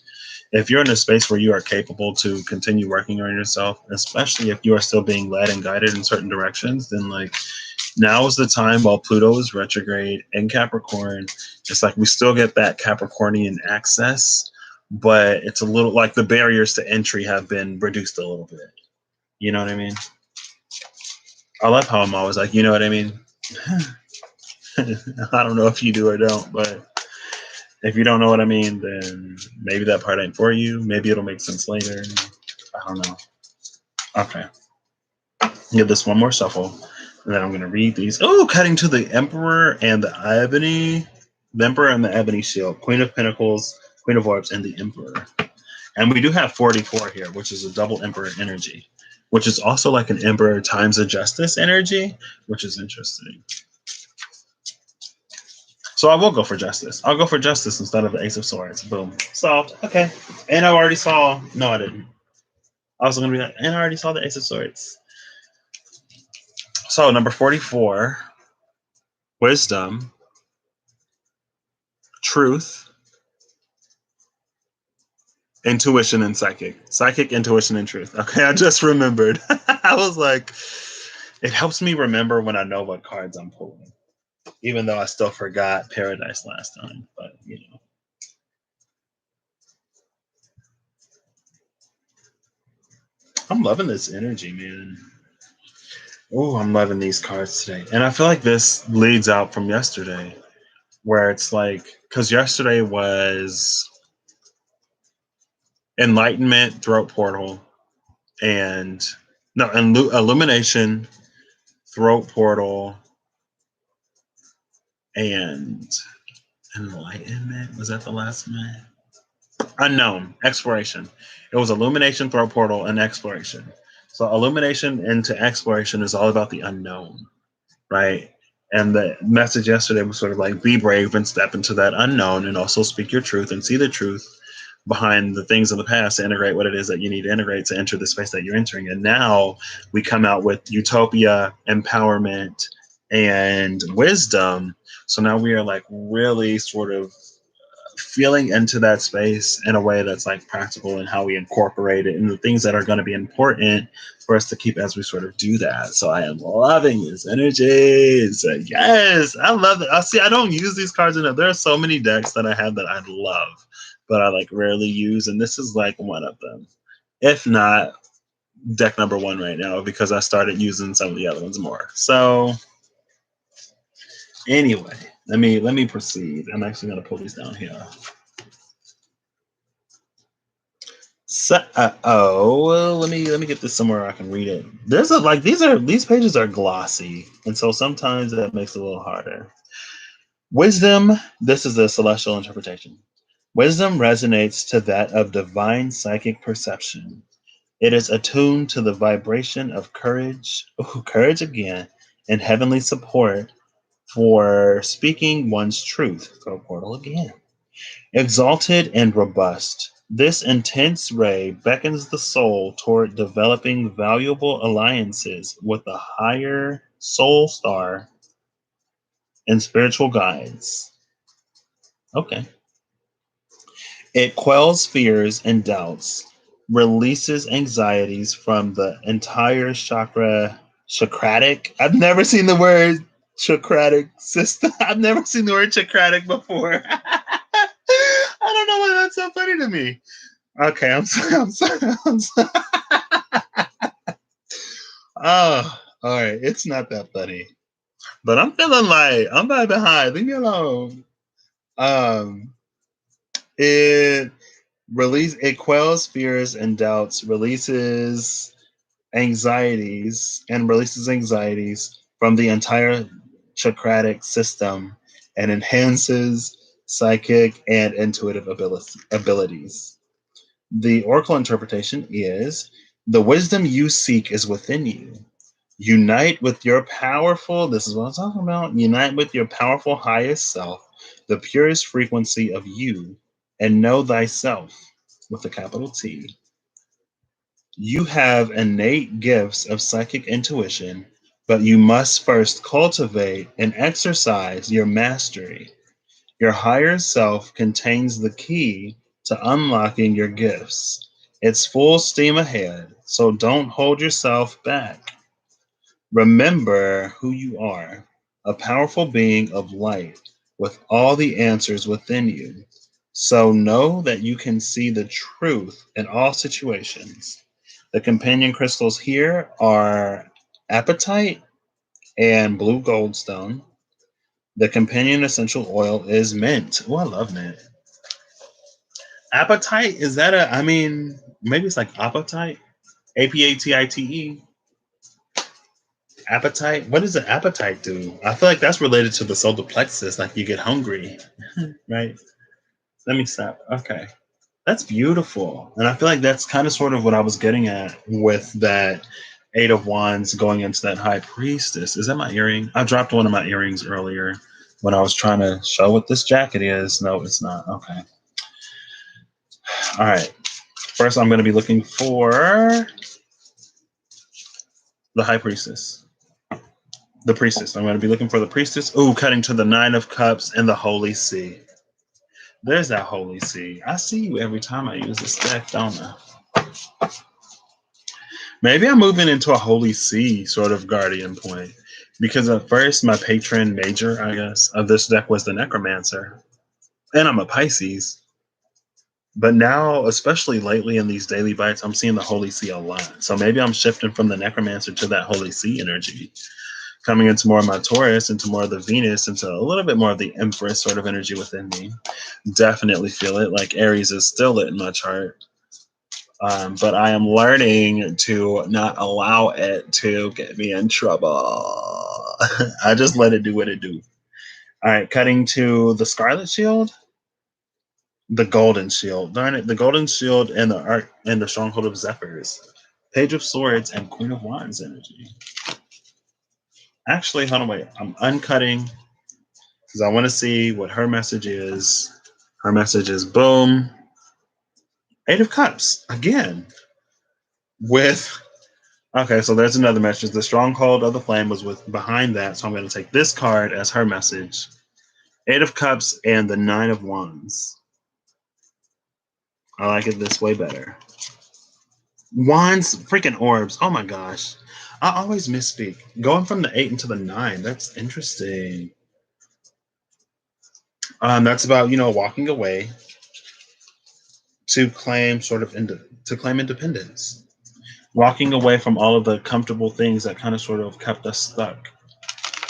if you're in a space where you are capable to continue working on yourself, especially if you are still being led and guided in certain directions, then like now is the time while Pluto is retrograde in Capricorn. It's like we still get that Capricornian access, but it's a little like the barriers to entry have been reduced a little bit. You know what I mean? I love how I'm always like, you know what I mean? I don't know if you do or don't, but if you don't know what I mean, then maybe that part ain't for you. Maybe it'll make sense later. I don't know. Okay. Give this one more shuffle, and then I'm going to read these. Oh, cutting to the Emperor and the Ebony. The Emperor and the Ebony Shield. Queen of Pentacles, Queen of Orbs, and the Emperor. And we do have 44 here, which is a double Emperor energy, which is also like an Emperor times a Justice energy, which is interesting. So I will go for Justice. I'll go for Justice instead of the Ace of Swords. Boom. Solved. Okay. And I already saw. No, I didn't. I was going to be like, and I already saw the Ace of Swords. So number 44, Wisdom, Truth, Intuition, and Psychic. Psychic, Intuition, and Truth. Okay, I just remembered. I was like, it helps me remember when I know what cards I'm pulling, even though I still forgot Paradise last time. But, I'm loving this energy, man. Oh, I'm loving these cards today. And I feel like this leads out from yesterday, where it's like, because yesterday was Enlightenment, Throat Portal, and no, Illumination, Throat Portal, and Enlightenment. Was that the last one? Unknown, Exploration. It was Illumination, Throat Portal, and Exploration. So Illumination into Exploration is all about the unknown, right? And the message yesterday was sort of like, be brave and step into that unknown and also speak your truth and see the truth behind the things of the past to integrate what it is that you need to integrate to enter the space that you're entering. And now we come out with utopia, empowerment, and wisdom. So now we are like really sort of feeling into that space in a way that's like practical and how we incorporate it and the things that are going to be important for us to keep as we sort of do that. So I am loving this energy. So yes, I love it. I see. I don't use these cards enough. There are so many decks that I have that I love, but I like rarely use, and this is like one of them. If not deck number one right now, because I started using some of the other ones more. So anyway, let me proceed. I'm actually going to pull these down here. So, well, let me get this somewhere I can read it. There's a like these pages are glossy, and so sometimes that makes it a little harder. Wisdom. This is a celestial interpretation. Wisdom resonates to that of divine psychic perception. It is attuned to the vibration of courage, courage again, and heavenly support for speaking one's truth. Throw portal again. Exalted and robust, This intense ray beckons the soul toward developing valuable alliances with a higher soul star and spiritual guides. Okay. It quells fears and doubts, releases anxieties from the entire chakratic. I've never seen the word chakratic system. I've never seen the word chakratic before. I don't know why that's so funny to me. Okay, I'm sorry. I'm sorry. I'm sorry. Oh, all right. It's not that funny, but I'm feeling like I'm vibing high. Leave me alone. Um, it it quells fears and doubts, releases anxieties from the entire chakratic system, and enhances psychic and intuitive abilities. The oracle interpretation is the wisdom you seek is within you. Unite with your powerful, this is what I'm talking about, unite with your powerful highest self, the purest frequency of you, and know thyself with a capital T. You have innate gifts of psychic intuition, but you must first cultivate and exercise your mastery. Your higher self contains the key to unlocking your gifts. It's full steam ahead, so don't hold yourself back. Remember who you are, a powerful being of light with all the answers within you. So know that you can see the truth in all situations. The companion crystals here are apatite and blue goldstone. The companion essential oil is mint. Oh, I love mint. Apatite, is that I mean, maybe it's like appetite? Apatite? Appetite? What does an appetite do? I feel like that's related to the solar plexus, like you get hungry, right? Let me stop. Okay. That's beautiful. And I feel like that's kind of sort of what I was getting at with that Eight of Wands going into that High Priestess. Is that my earring? I dropped one of my earrings earlier when I was trying to show what this jacket is. No, it's not. Okay. All right. First, I'm going to be looking for the High Priestess. The Priestess. I'm going to be looking for the Priestess. Ooh, cutting to the Nine of Cups and the Holy See. There's that Holy See. I see you every time I use this deck, don't I? Maybe I'm moving into a Holy See sort of guardian point. Because at first, my patron major, I guess, of this deck was the Necromancer. And I'm a Pisces. But now, especially lately in these daily bites, I'm seeing the Holy See a lot. So maybe I'm shifting from the Necromancer to that Holy See energy, coming into more of my Taurus, into more of the Venus, into a little bit more of the Empress sort of energy within me. Definitely feel it. Like Aries is still lit in my chart. But I am learning to not allow it to get me in trouble. I just let it do what it do. All right, cutting to the Scarlet Shield, the Golden Shield. Darn it, the Golden Shield and the Arc and the Stronghold of Zephyrs, Page of Swords and Queen of Wands energy. Actually, hold on, wait. I'm uncutting because I want to see what her message is. Her message is boom, Eight of Cups again with. Okay, so there's another message. The stronghold of the flame was with behind that, so I'm going to take this card as her message. Eight of Cups and the Nine of Wands. I like it this way better. Wands, freaking orbs. Oh my gosh. I always misspeak. Going from the 8 into the 9, that's interesting. That's about, walking away to claim to claim independence. Walking away from all of the comfortable things that kind of sort of kept us stuck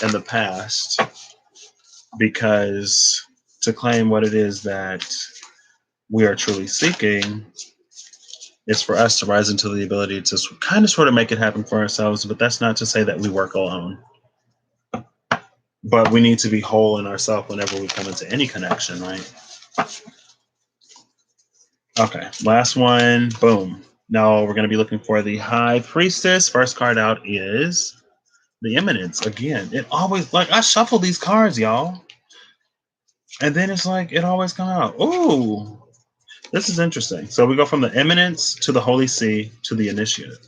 in the past, because to claim what it is that we are truly seeking is for us to rise into the ability to kind of sort of make it happen for ourselves. But that's not to say that we work alone. But we need to be whole in ourselves whenever we come into any connection, right? Okay, last one. Boom. Now we're going to be looking for the High Priestess. First card out is the Eminence. Again, it always, like, I shuffle these cards, y'all. And then it's like, it always comes out. Ooh, This is interesting. So we go from the eminence to the Holy See to the initiate.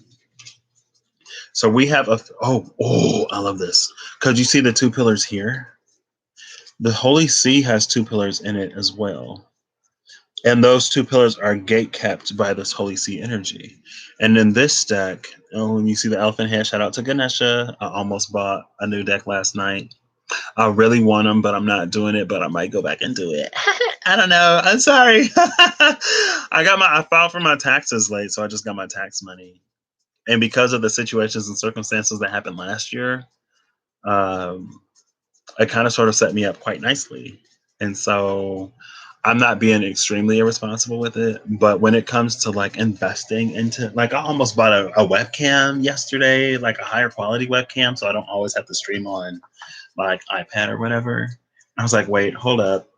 So we have I love this. Because you see the two pillars here? The Holy See has two pillars in it as well. And those two pillars are gate kept by this Holy See energy. And in this deck, when you see the elephant head, shout out to Ganesha. I almost bought a new deck last night. I really want them, but I'm not doing it. But I might go back and do it. I don't know. I'm sorry. I filed for my taxes late, so I just got my tax money. And because of the situations and circumstances that happened last year, um, it kind of sort of set me up quite nicely. And so I'm not being extremely irresponsible with it. But when it comes to like investing into, like, I almost bought a webcam yesterday, like a higher quality webcam, so I don't always have to stream on like iPad or whatever. I was like, wait, hold up.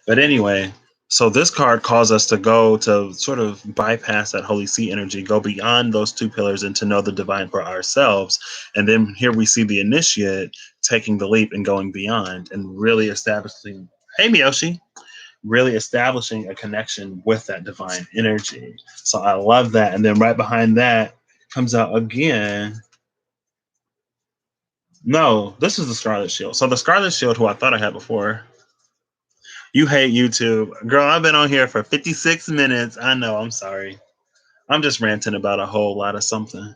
But anyway, so this card calls us to go to sort of bypass that Holy See energy, go beyond those two pillars and to know the divine for ourselves. And then here we see the initiate taking the leap and going beyond and really establishing, hey Miyoshi, really establishing a connection with that divine energy. So I love that. And then right behind that comes out again. No, this is the Scarlet Shield. So the Scarlet Shield, who I thought I had before, you hate YouTube. Girl, I've been on here for 56 minutes. I know, I'm sorry. I'm just ranting about a whole lot of something.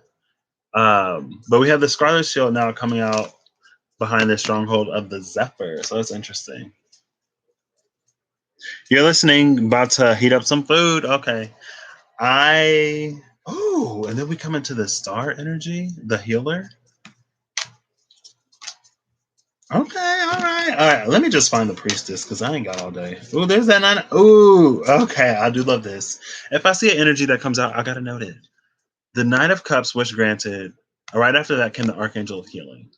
But we have the Scarlet Shield now coming out behind the stronghold of the Zephyr. So that's interesting. You're listening, about to heat up some food. Okay. And then we come into the star energy, the healer. Okay, all right. All right, let me just find the priestess because I ain't got all day. Ooh, there's that nine. Ooh, okay, I do love this. If I see an energy that comes out, I gotta note it. The Knight of Cups, wish granted. Right after that came the Archangel of Healing.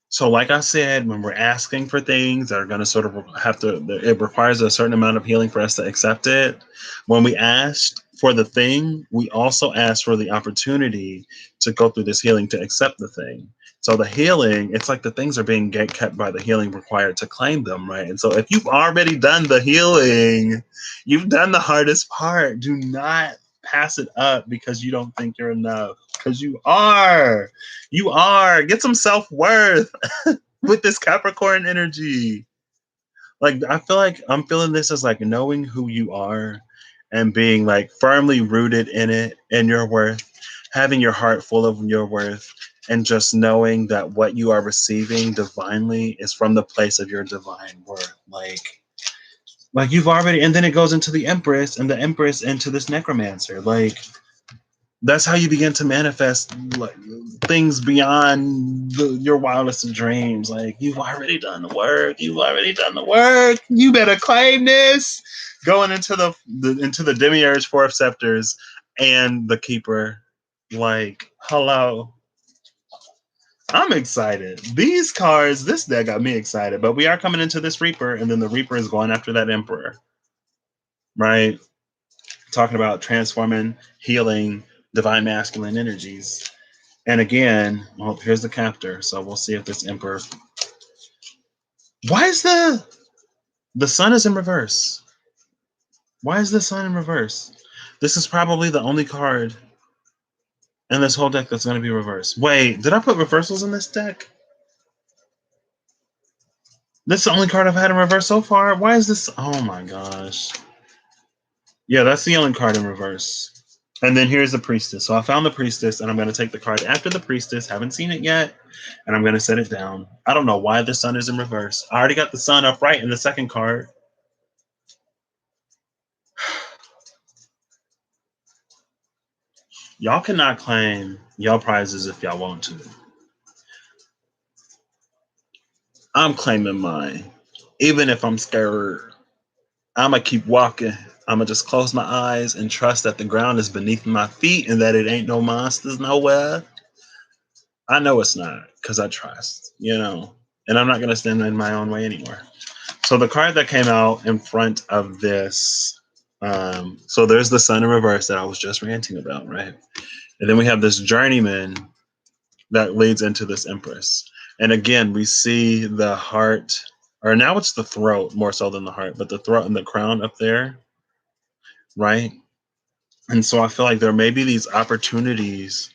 So, like I said, when we're asking for things that are going to sort of have to, it requires a certain amount of healing for us to accept it. When we asked for the thing, we also asked for the opportunity to go through this healing to accept the thing. So, the healing, it's like the things are being gate kept by the healing required to claim them, right? And so, if you've already done the healing, you've done the hardest part. Do not pass it up because you don't think you're enough, because you are. You are. Get some self worth with this Capricorn energy. Like, I feel like I'm feeling this as like knowing who you are and being like firmly rooted in it and your worth, having your heart full of your worth, and just knowing that what you are receiving divinely is from the place of your divine worth. Like you've already, and then it goes into the Empress, and the Empress into this Necromancer. Like, that's how you begin to manifest like things beyond your wildest of dreams. Like, you've already done the work. You've already done the work. You better claim this. Going into the demiurge, four of scepters, and the keeper. Like, hello. I'm excited. These cards, this deck got me excited. But we are coming into this Reaper, and then the Reaper is going after that Emperor, right? Talking about transforming, healing, divine masculine energies. And again, well, here's the captor. So we'll see if this emperor. Why is the sun is in reverse? Why is the sun in reverse? This is probably the only card in this whole deck that's going to be reversed. Wait, did I put reversals in this deck? This is the only card I've had in reverse so far. Why is this? Oh my gosh. Yeah, that's the only card in reverse. And then here's the priestess. So I found the priestess, and I'm going to take the card after the priestess. Haven't seen it yet, and I'm going to set it down. I don't know why the sun is in reverse. I already got the sun upright in the second card. Y'all cannot claim y'all prizes if y'all want to. I'm claiming mine. Even if I'm scared, I'm going to keep walking. I'm going to just close my eyes and trust that the ground is beneath my feet and that it ain't no monsters nowhere. I know it's not because I trust, and I'm not going to stand in my own way anymore. So the card that came out in front of this, so there's the sun in reverse that I was just ranting about, right? And then we have this journeyman that leads into this empress. And again, we see the heart, or now it's the throat more so than the heart, but the throat and the crown up there. right? And so I feel like there may be these opportunities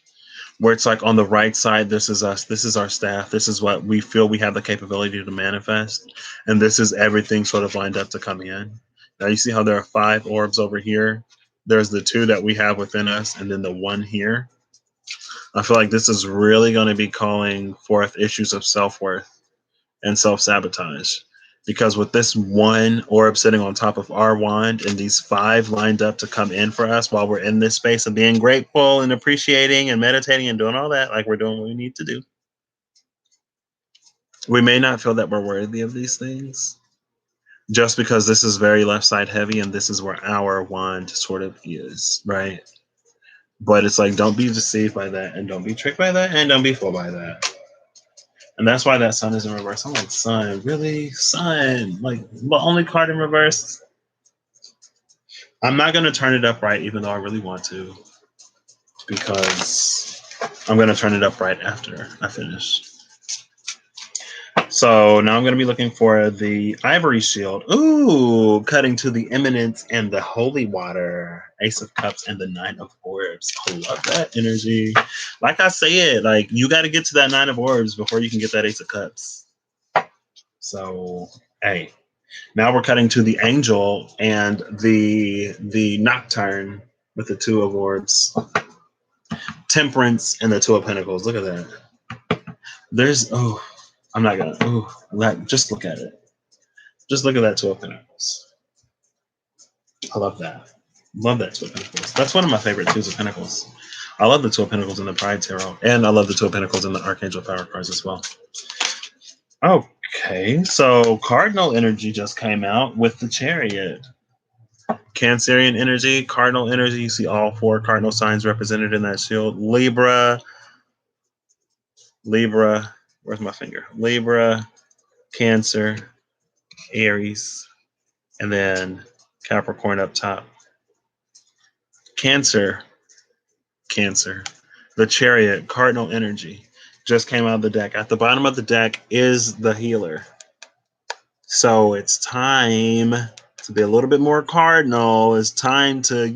where it's like on the right side, this is us, this is our staff, this is what we feel we have the capability to manifest, and this is everything sort of lined up to come in. Now you see how there are 5 orbs over here. There's the 2 that we have within us, and then the 1 here. I feel like this is really going to be calling forth issues of self-worth and self-sabotage. Because with this 1 orb sitting on top of our wand and these 5 lined up to come in for us while we're in this space of being grateful and appreciating and meditating and doing all that, like we're doing what we need to do, we may not feel that we're worthy of these things just because this is very left side heavy and this is where our wand sort of is, right? But it's like, don't be deceived by that, and don't be tricked by that, and don't be fooled by that. And that's why that sun is in reverse. I'm like, sun, really? Sun? Like, the only card in reverse? I'm not going to turn it up right, even though I really want to, because I'm going to turn it up right after I finish. So now I'm going to be looking for the Ivory Shield. Ooh, cutting to the Eminence and the Holy Water. Ace of Cups and the 9 of Orbs. I love that energy. Like I said, like you got to get to that 9 of Orbs before you can get that Ace of Cups. So, hey, now we're cutting to the Angel and the Nocturne with the 2 of Orbs. Temperance and the 2 of Pentacles. Look at that. There's, oh, I'm not gonna. Just look at it. Just look at that 2 of Pentacles. I love that. Love that 2 of Pentacles. That's one of my favorite 2s of Pentacles. I love the 2 of Pentacles in the Pride Tarot, and I love the 2 of Pentacles in the Archangel Power cards as well. Okay, so Cardinal energy just came out with the Chariot. Cancerian energy, Cardinal energy. You see all 4 cardinal signs represented in that shield. Libra. Where's my finger? Libra, Cancer, Aries, and then Capricorn up top. Cancer. The Chariot, cardinal energy, just came out of the deck. At the bottom of the deck is the healer. So it's time to be a little bit more cardinal. It's time to,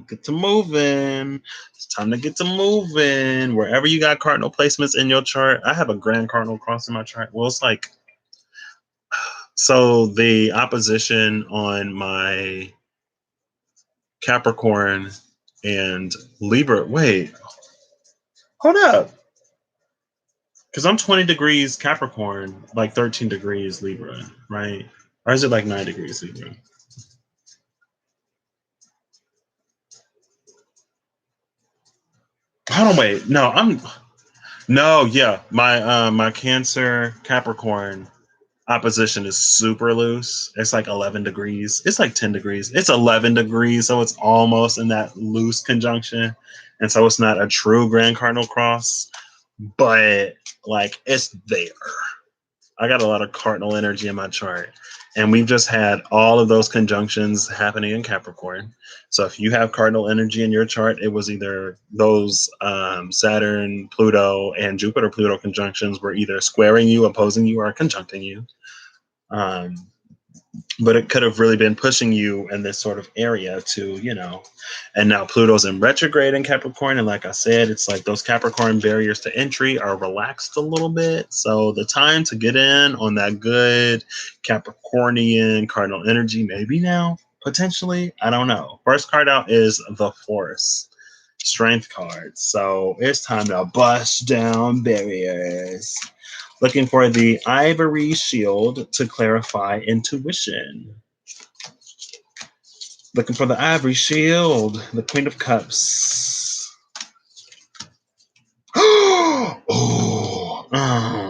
get to moving. It's time to get to moving. Wherever you got cardinal placements in your chart, I have a grand cardinal cross in my chart. Well, it's like, so the opposition on my Capricorn and Libra. Wait, hold up. Because I'm 20 degrees Capricorn, like 13 degrees Libra, right? Or is it like 9 degrees Libra? Hold on, wait. Yeah. My Cancer Capricorn opposition is super loose. It's like 11 degrees. It's like 10 degrees. It's 11 degrees, so it's almost in that loose conjunction. And so it's not a true Grand Cardinal cross, but like it's there. I got a lot of cardinal energy in my chart. And we've just had all of those conjunctions happening in Capricorn. So if you have cardinal energy in your chart, it was either those Saturn, Pluto, and Jupiter Pluto conjunctions were either squaring you, opposing you, or conjuncting you. But it could have really been pushing you in this sort of area to, and now Pluto's in retrograde in Capricorn. And like I said, it's like those Capricorn barriers to entry are relaxed a little bit. So the time to get in on that good Capricornian cardinal energy, maybe now, potentially, I don't know. First card out is the Force Strength card. So it's time to bust down barriers. Looking for the Ivory Shield to clarify intuition. Looking for the Ivory Shield, the Queen of Cups.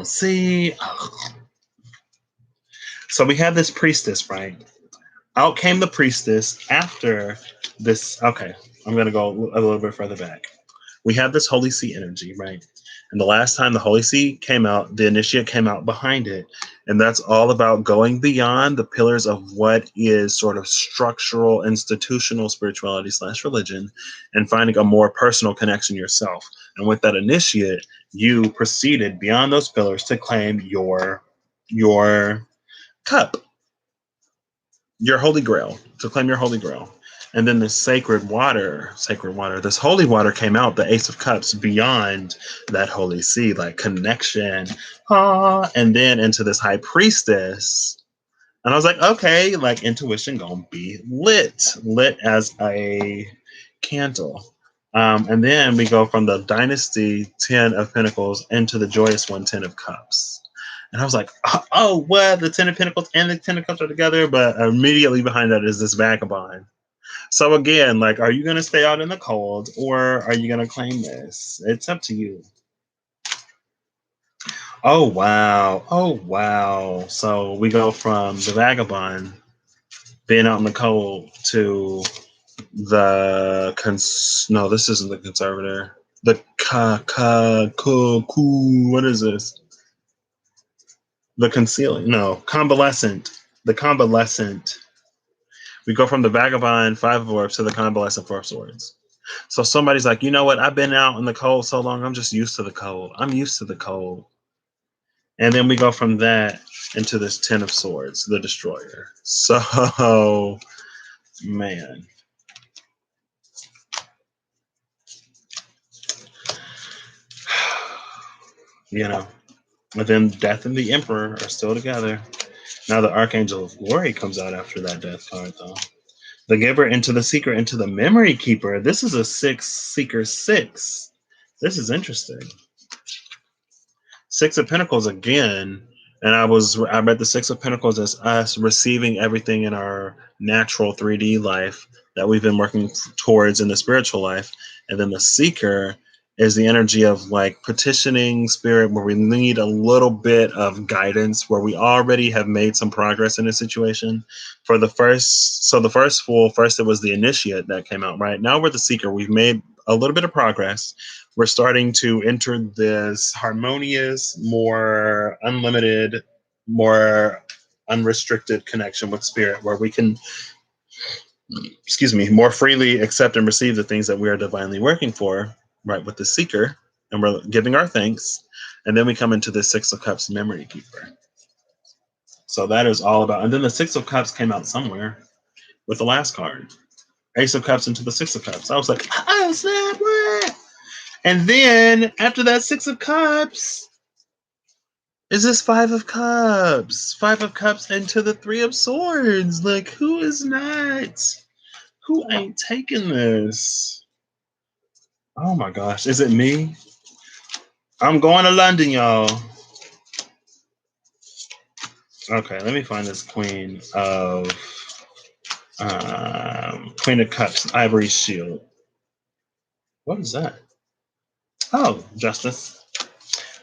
See? So we had this priestess, right? Out came the priestess after this. Okay, I'm going to go a little bit further back. We have this Holy See energy, right? And the last time the Holy See came out, the initiate came out behind it. And that's all about going beyond the pillars of what is sort of structural, institutional spirituality / religion and finding a more personal connection yourself. And with that initiate, you proceeded beyond those pillars to claim your cup, your holy grail, to claim your holy grail. And then this this holy water came out, the Ace of Cups, beyond that holy sea, like connection. And then into this High Priestess. And I was like, okay, like intuition gonna be lit as a candle. And then we go from the Dynasty 10 of Pentacles into the Joyous One 10 of Cups. And I was like, oh, what? The 10 of Pentacles and the 10 of Cups are together? But immediately behind that is this Vagabond. So again, like, are you going to stay out in the cold or are you going to claim this? It's up to you. Oh, wow. Oh, wow. So we go from the Vagabond being out in the cold to no, this isn't the Conservator. What is this? The Concealing. No, Convalescent. The Convalescent. We go from the Vagabond 5 of Orbs to the Convalescent 4 of Swords. So somebody's like, you know what? I've been out in the cold so long. I'm just used to the cold. I'm used to the cold. And then we go from that into this 10 of Swords, the Destroyer. So, man. You know, and then Death and the Emperor are still together. Now the Archangel of Glory comes out after that Death card, though. The Giver into the Seeker into the Memory Keeper. This is a 6 Seeker 6. This is interesting. 6 of Pentacles again. And I read the 6 of Pentacles as us receiving everything in our natural 3D life that we've been working towards in the spiritual life. And then the Seeker is the energy of like petitioning spirit, where we need a little bit of guidance, where we already have made some progress in a situation. For the first it was the Initiate that came out, right? Now we're the Seeker. We've made a little bit of progress. We're starting to enter this harmonious, more unlimited, more unrestricted connection with spirit, where we can, more freely accept and receive the things that we are divinely working for, right, with the Seeker, and we're giving our thanks. And then we come into the 6 of Cups Memory Keeper. So that is all about, and then the 6 of Cups came out somewhere with the last card. Ace of Cups into the 6 of Cups. I was like, oh, snap, what? And then after that 6 of Cups is this 5 of Cups. 5 of Cups into the 3 of Swords. Like, who is not? Who ain't taking this? Oh my gosh. Is it me? I'm going to London, y'all. Okay, let me find this Queen of Cups, Ivory Shield. What is that? Oh, Justice.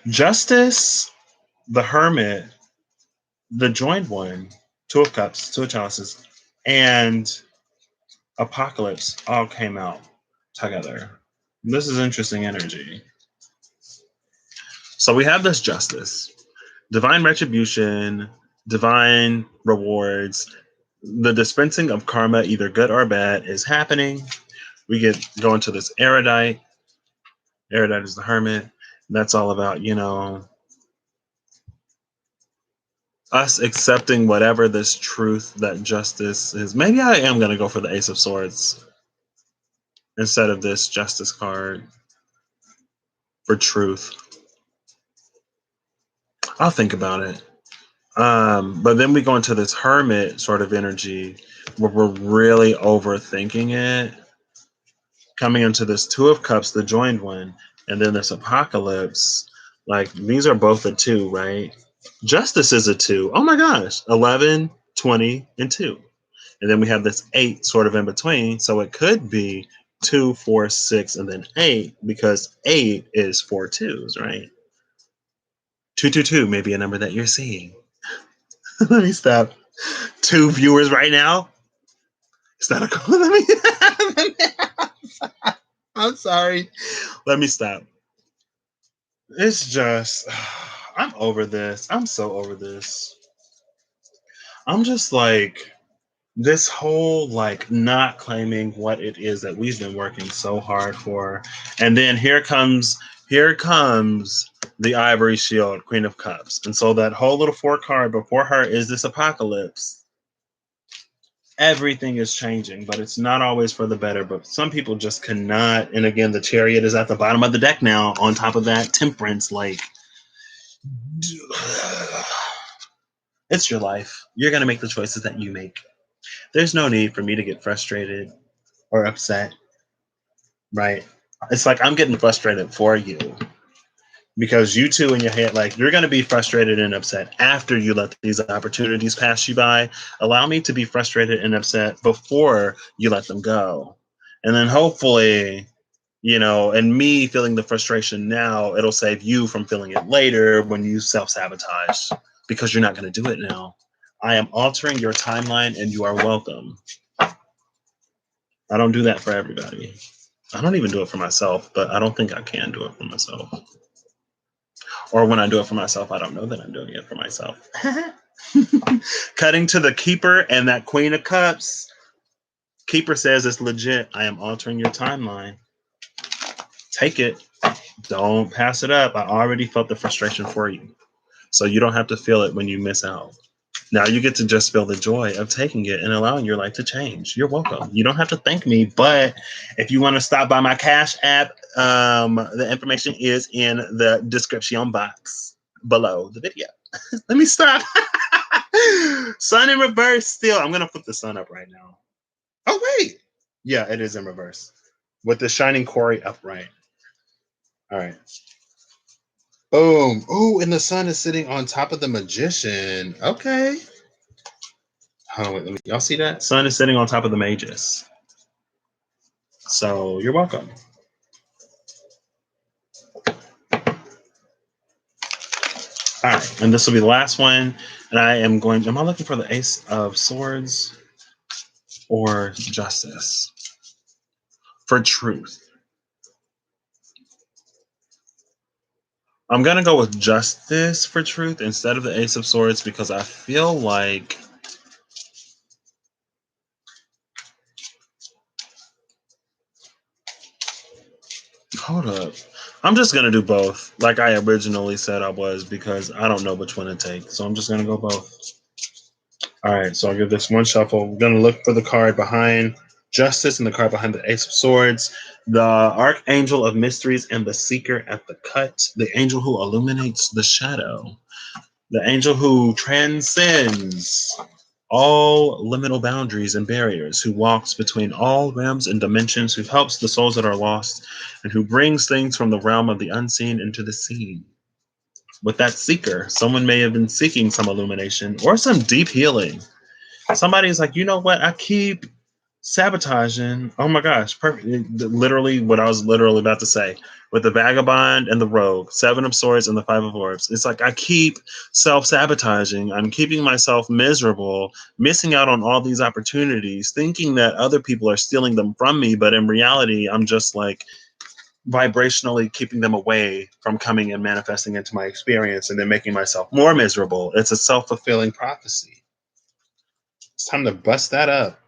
Justice, the Hermit, the Joined One, 2 of Cups, 2 of Chalices, and Apocalypse all came out together. This is interesting energy. So we have this Justice, divine retribution, divine rewards. The dispensing of karma, either good or bad, is happening. We go into this Erudite. Erudite is the Hermit. That's all about, us accepting whatever this truth that justice is. Maybe I am going to go for the Ace of Swords instead of this Justice card for truth. I'll think about it. But then we go into this Hermit sort of energy where we're really overthinking it. Coming into this 2 of Cups, the Joined One, and then this Apocalypse. Like, these are both a 2, right? Justice is a 2. Oh my gosh. 11, 20, and 2. And then we have this 8 sort of in between. So it could be 2, 4, 6, and then 8, because 8 is 4 2s, right? 222 may be a number that you're seeing. Let me stop. 2 viewers right now. Is that a call? I'm sorry. Let me stop. It's just, I'm over this. I'm so over this. I'm just like, this whole like not claiming what it is that we've been working so hard for. And then here comes the Ivory Shield, Queen of Cups. And so that whole little 4 card before her is this Apocalypse. Everything is changing, but it's not always for the better. But some people just cannot. And again, the Chariot is at the bottom of the deck now. On top of that, Temperance. Like, it's your life. You're going to make the choices that you make. There's no need for me to get frustrated or upset, right? It's like I'm getting frustrated for you because you two in your head, like, you're going to be frustrated and upset after you let these opportunities pass you by. Allow me to be frustrated and upset before you let them go. And then hopefully, and me feeling the frustration now, it'll save you from feeling it later when you self sabotage because you're not going to do it now. I am altering your timeline and you are welcome. I don't do that for everybody. I don't even do it for myself, but I don't think I can do it for myself. Or when I do it for myself, I don't know that I'm doing it for myself. Cutting to the Keeper and that Queen of Cups. Keeper says it's legit. I am altering your timeline. Take it. Don't pass it up. I already felt the frustration for you. So you don't have to feel it when you miss out. Now you get to just feel the joy of taking it and allowing your life to change. You're welcome. You don't have to thank me, but if you want to stop by my Cash App, the information is in the description box below the video. Let me stop. Sun in reverse still. I'm going to flip the sun up right now. Oh, wait. Yeah, it is in reverse with the shining quarry upright. All right. Boom. Oh, and the sun is sitting on top of the Magician. Okay. Oh, wait, y'all see that? Sun is sitting on top of the Magus. So you're welcome. All right, and this will be the last one. And am I looking for the Ace of Swords or Justice? For truth. I'm going to go with Justice for truth instead of the Ace of Swords because I feel like hold up. I'm just going to do both like I originally said I was because I don't know which one to take. So I'm just going to go both. All right, so I'll give this one shuffle. We're going to look for the card behind Justice and the card behind the Ace of Swords, the Archangel of Mysteries and the Seeker at the Cut, the angel who illuminates the shadow, the angel who transcends all liminal boundaries and barriers, who walks between all realms and dimensions, who helps the souls that are lost, and who brings things from the realm of the unseen into the seen. With that seeker, someone may have been seeking some illumination or some deep healing. Somebody's like, you know what? I keep sabotaging. Oh my gosh, perfect. Literally what I was literally about to say with the vagabond and the rogue, Seven of Swords and the Five of Orbs. It's like I keep self-sabotaging. I'm keeping myself miserable, missing out on all these opportunities, thinking that other people are stealing them from me. But in reality, I'm just like vibrationally keeping them away from coming and manifesting into my experience and then making myself more miserable. It's a self-fulfilling prophecy. It's time to bust that up.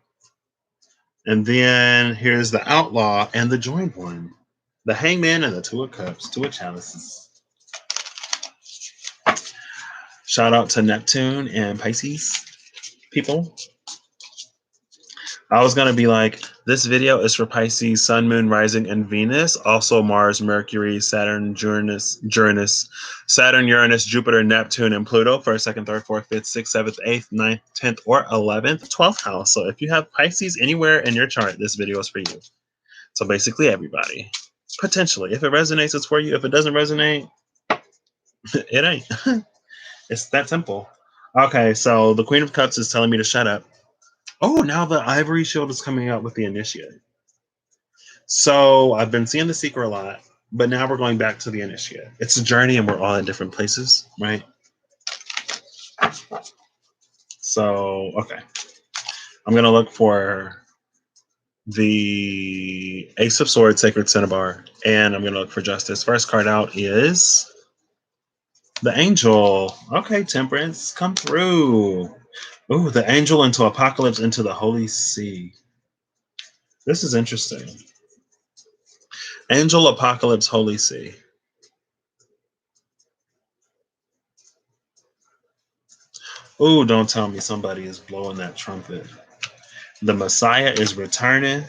And then here's the Outlaw and the Joined One. The Hangman and the Two of Cups, Two of Chalices. Shout out to Neptune and Pisces people. I was going to be like, this video is for Pisces, Sun, Moon, Rising, and Venus. Also Mars, Mercury, Saturn, Saturn, Uranus, Jupiter, Neptune, and Pluto. First, second, third, fourth, fifth, sixth, seventh, eighth, ninth, 10th, or 11th, 12th house. So if you have Pisces anywhere in your chart, this video is for you. So basically everybody. Potentially. If it resonates, it's for you. If it doesn't resonate, it ain't. It's that simple. Okay, so the Queen of Cups is telling me to shut up. Oh, now the Ivory Shield is coming out with the Initiate. So I've been seeing the Seeker a lot, but now we're going back to the Initiate. It's a journey and we're all in different places, right? So, okay. I'm going to look for the Ace of Swords, Sacred Cinnabar, and I'm going to look for Justice. First card out is the Angel. Okay, Temperance, come through. Ooh, the Angel into Apocalypse into the Holy See. This is interesting. Angel, Apocalypse, Holy See. Ooh, don't tell me somebody is blowing that trumpet. The Messiah is returning,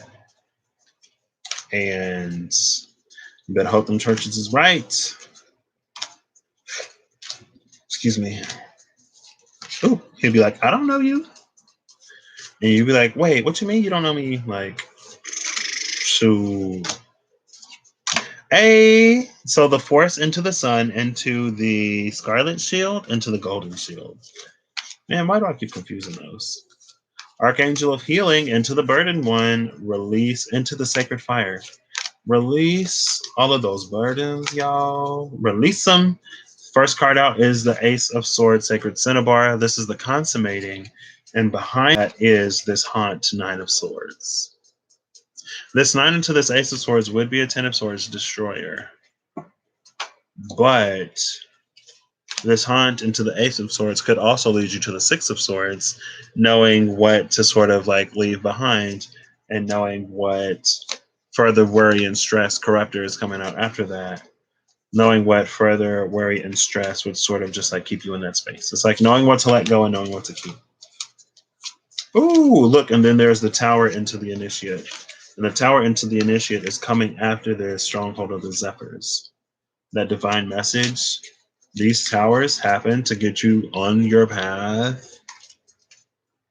and you better hope them churches is right. Excuse me. Ooh, he'll be like, I don't know you. And you'd be like, wait, what you mean you don't know me? Like, shoot. Hey, so the Force into the Sun, into the Scarlet Shield, into the Golden Shield. Man, why do I keep confusing those? Archangel of Healing into the Burdened One, release into the Sacred Fire. Release all of those burdens, y'all. Release them. First card out is the Ace of Swords, Sacred Cinnabar. This is the consummating. And behind that is this Haunt, Nine of Swords. This 9 into this Ace of Swords would be a 10 of Swords destroyer. But this Haunt into the Ace of Swords could also lead you to the 6 of Swords, knowing what to sort of like leave behind and knowing what further worry and stress. Corruptor is coming out after that. Knowing what further worry and stress would sort of just like keep you in that space. It's like knowing what to let go and knowing what to keep. Ooh, look, and then there's the Tower into the Initiate. And the Tower into the Initiate is coming after the Stronghold of the Zephyrs. That divine message. These towers happen to get you on your path.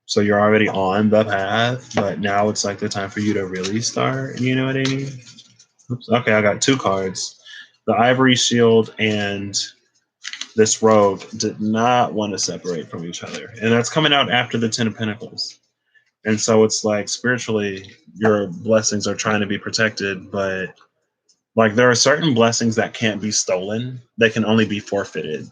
So you're already on the path, but now it's like the time for you to really start. You know what I mean? Oops. Okay, I got 2 cards. The Ivory Shield and this Rogue did not want to separate from each other. And that's coming out after the 10 of Pentacles. And so it's like spiritually, your blessings are trying to be protected, but like there are certain blessings that can't be stolen. They can only be forfeited.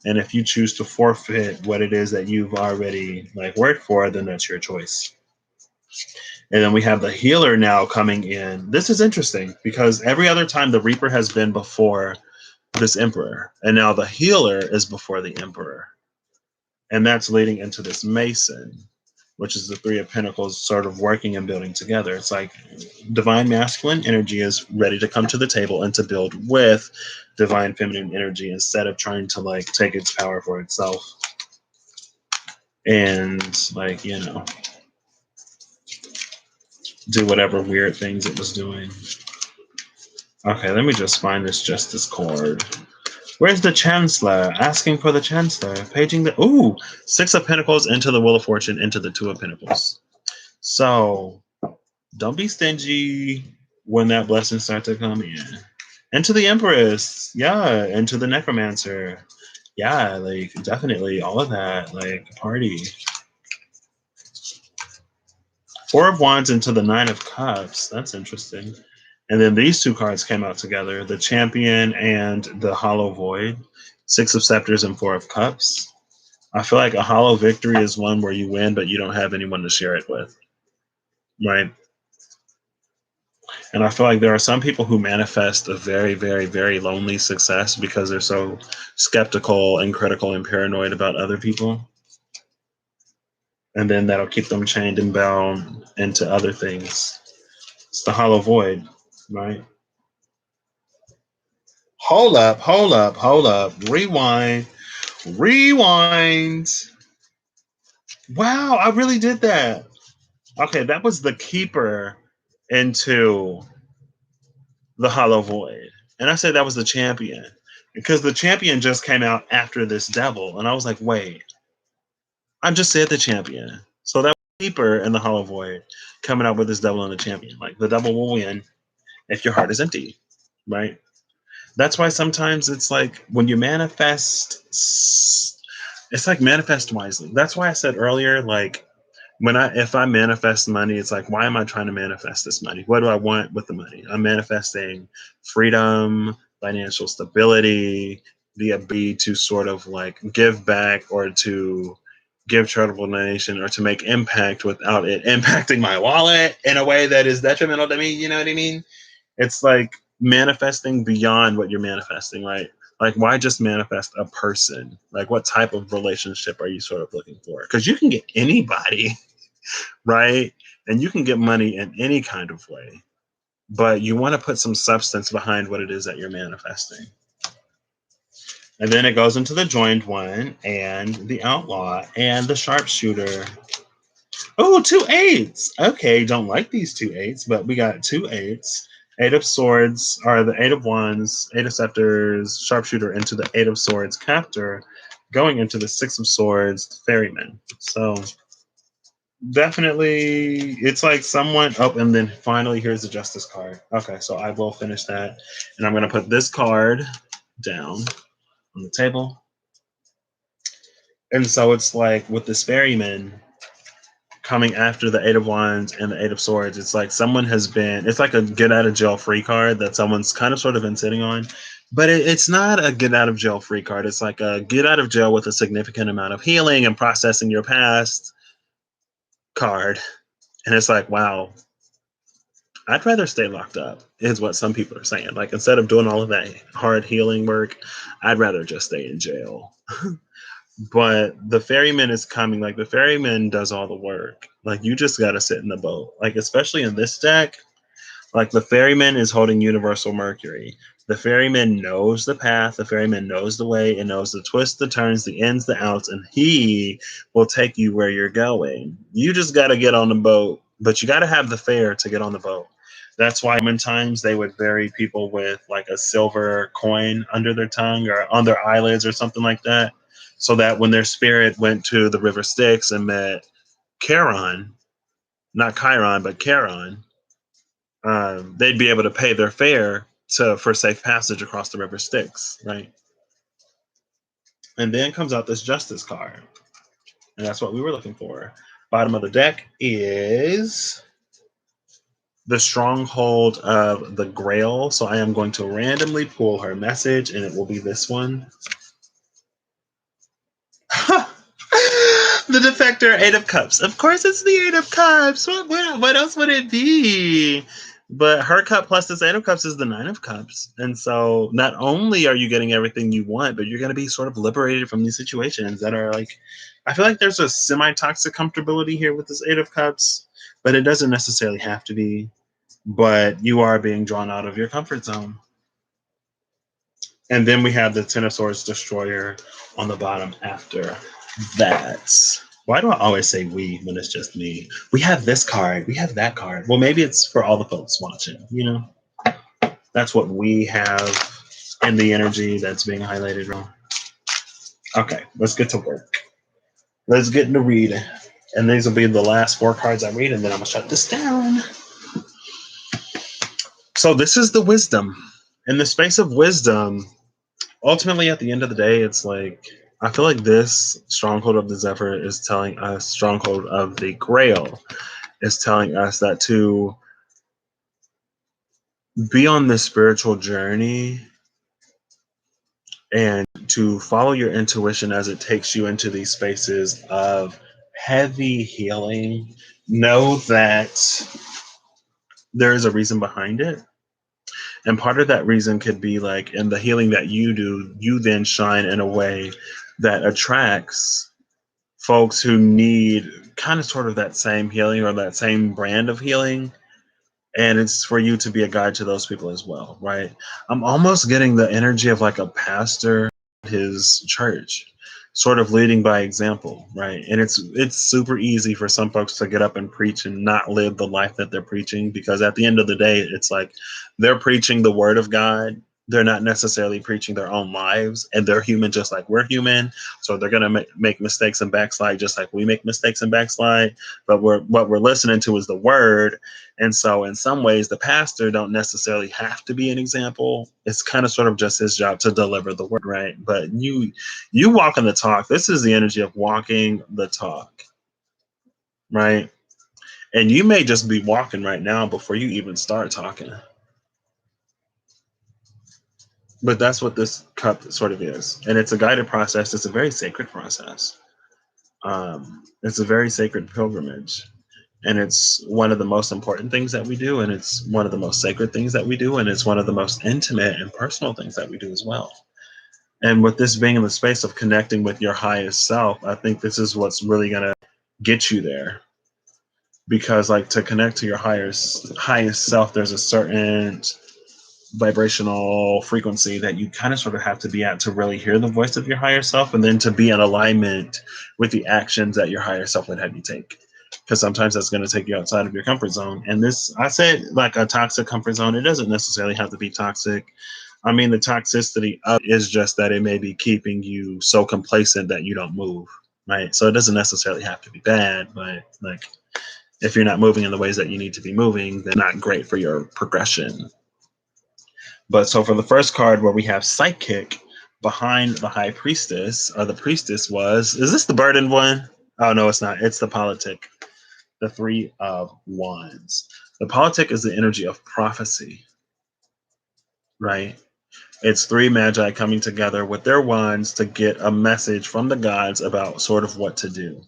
And if you choose to forfeit what it is that you've already like worked for, then that's your choice. And then we have the Healer now coming in. This is interesting because every other time the Reaper has been before this Emperor, and now the Healer is before the Emperor. And that's leading into this Mason, which is the 3 of Pentacles sort of working and building together. It's like divine masculine energy is ready to come to the table and to build with divine feminine energy instead of trying to like take its power for itself. And like, you know, do whatever weird things it was doing. Okay, let me just find this Justice card. Where's the Chancellor? Asking for the Chancellor. Paging the... Ooh! 6 of Pentacles into the Wheel of Fortune into the 2 of Pentacles. So, don't be stingy when that blessing starts to come in. Into the Empress. Yeah. Into the Necromancer. Yeah, like, definitely. All of that. Like, party. 4 of Wands into the 9 of Cups. That's interesting. And then these 2 cards came out together, the Champion and the Hollow Void. 6 of Scepters and 4 of Cups. I feel like a hollow victory is one where you win, but you don't have anyone to share it with. Right? And I feel like there are some people who manifest a very, very, very lonely success because they're so skeptical and critical and paranoid about other people. And then that'll keep them chained and bound into other things. It's the hollow void, right? Hold up, hold up, hold up. Rewind. Rewind. Wow, I really did that. Okay, that was the keeper into the hollow void. And I said that was the champion because the champion just came out after this devil. And I was like, wait, I just said the champion. So that was the keeper and the hollow void coming out with this devil and the champion. Like the devil will win if your heart is empty, right? That's why sometimes it's like when you manifest, it's like manifest wisely. That's why I said earlier, like if I manifest money, it's like, why am I trying to manifest this money? What do I want with the money? I'm manifesting freedom, financial stability, the ability to sort of like give back or to give charitable donation or to make impact without it impacting my wallet in a way that is detrimental to me. You know what I mean? It's like manifesting beyond what you're manifesting, right? Like, why just manifest a person? Like, what type of relationship are you sort of looking for? Because you can get anybody, right? And you can get money in any kind of way, but you want to put some substance behind what it is that you're manifesting. And then it goes into the joined one and the outlaw and the sharpshooter. Oh, two eights. Okay, don't like these two eights, but we got two eights. Eight of swords, or the eight of wands, eight of scepters, sharpshooter into the eight of swords captor, going into the six of swords, ferryman. So definitely, it's like someone. Oh, and then finally, here's the justice card. Okay, so I will finish that, and I'm going to put this card down on the table. And so it's like with this ferryman coming after the eight of wands and the eight of swords, it's like someone has been. It's like a get out of jail free card that someone's kind of sort of been sitting on, but it's not a get out of jail free card. It's like a get out of jail with a significant amount of healing and processing your past card. And it's like, wow, I'd rather stay locked up, is what some people are saying. Like, instead of doing all of that hard healing work, I'd rather just stay in jail. But the ferryman is coming. Like, the ferryman does all the work. Like, you just got to sit in the boat. Like, especially in this deck, like, the ferryman is holding universal Mercury. The ferryman knows the path. The ferryman knows the way. It knows the twists, the turns, the ins, the outs, and he will take you where you're going. You just got to get on the boat, but you got to have the fare to get on the boat. That's why Roman times they would bury people with like a silver coin under their tongue or on their eyelids or something like that, so that when their spirit went to the river Styx and met Charon, not Chiron, but Charon, they'd be able to pay their fare for safe passage across the river Styx, right? And then comes out this justice card, and that's what we were looking for. Bottom of the deck is the stronghold of the Grail. So I am going to randomly pull her message, and it will be this one. The defector, Eight of Cups. Of course, it's the Eight of Cups. What else would it be? But her cup plus this Eight of Cups is the Nine of Cups. And so not only are you getting everything you want, but you're going to be sort of liberated from these situations that are like, I feel like there's a semi-toxic comfortability here with this Eight of Cups, but it doesn't necessarily have to be. But you are being drawn out of your comfort zone. And then we have the Ten of Swords Destroyer on the bottom after that. Why do I always say we when it's just me? We have this card. We have that card. Well, maybe it's for all the folks watching, you know? That's what we have in the energy that's being highlighted wrong. Okay, let's get to work. Let's get into reading. And these will be the last four cards I read, and then I'm going to shut this down. So this is the wisdom. In the space of wisdom, ultimately at the end of the day, it's like, I feel like this stronghold of the Zephyr is telling us, stronghold of the Grail is telling us that to be on this spiritual journey and to follow your intuition as it takes you into these spaces of heavy healing, know that there is a reason behind it. And part of that reason could be like in the healing that you do, you then shine in a way that attracts folks who need kind of sort of that same healing or that same brand of healing. And it's for you to be a guide to those people as well, right? I'm almost getting the energy of like a pastor at his church, sort of leading by example, right? And it's super easy for some folks to get up and preach and not live the life that they're preaching, because at the end of the day, it's like they're preaching the word of God. They're not necessarily preaching their own lives, and they're human just like we're human. So they're going to make mistakes and backslide just like we make mistakes and backslide. But what we're listening to is the word. And so in some ways, the pastor don't necessarily have to be an example. It's kind of sort of just his job to deliver the word, right? But you walking the talk. This is the energy of walking the talk, right? And you may just be walking right now before you even start talking. But that's what this cup sort of is. And it's a guided process. It's a very sacred process. It's a very sacred pilgrimage. And it's one of the most important things that we do. And it's one of the most sacred things that we do. And it's one of the most intimate and personal things that we do as well. And with this being in the space of connecting with your highest self, I think this is what's really going to get you there. Because like to connect to your highest self, there's a certain vibrational frequency that you kind of sort of have to be at to really hear the voice of your higher self, and then to be in alignment with the actions that your higher self would have you take. because sometimes that's going to take you outside of your comfort zone. And this, I said, like a toxic comfort zone, it doesn't necessarily have to be toxic. I mean, the toxicity of it is just that it may be keeping you so complacent that you don't move, right? So it doesn't necessarily have to be bad, but like if you're not moving in the ways that you need to be moving, they're not great for your progression. But so for the first card where we have psychic behind the high priestess, or the priestess is this the burdened one? Oh, no, it's not. It's the politic, the three of wands. The politic is the energy of prophecy, right? It's three magi coming together with their wands to get a message from the gods about sort of what to do,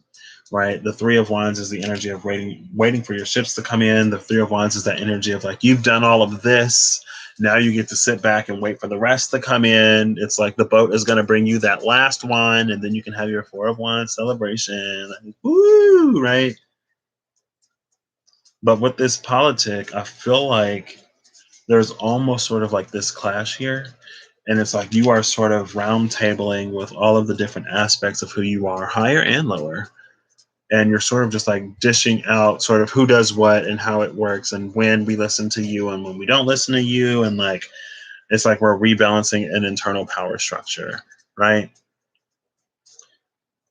right? The three of wands is the energy of waiting for your ships to come in. The three of wands is that energy of like, you've done all of this. Now you get to sit back and wait for the rest to come in. It's like the boat is going to bring you that last one, and then you can have your four of wands celebration. Like, woo, right? But with this politic, I feel like there's almost sort of like this clash here. And it's like you are sort of round tabling with all of the different aspects of who you are, higher and lower. And you're sort of just like dishing out sort of who does what and how it works and when we listen to you and when we don't listen to you. And like, it's like we're rebalancing an internal power structure, right?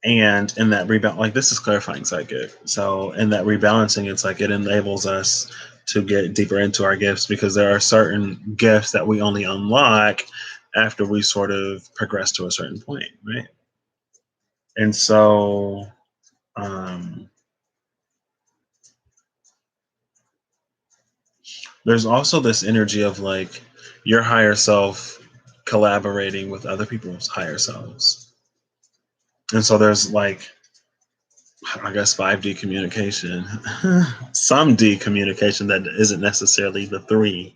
And in that rebalance, like this is clarifying psychic. So in that rebalancing, it's like it enables us to get deeper into our gifts because there are certain gifts that we only unlock after we sort of progress to a certain point, right? And so there's also this energy of like your higher self collaborating with other people's higher selves. And so there's like, I guess 5D communication, some D communication that isn't necessarily the three,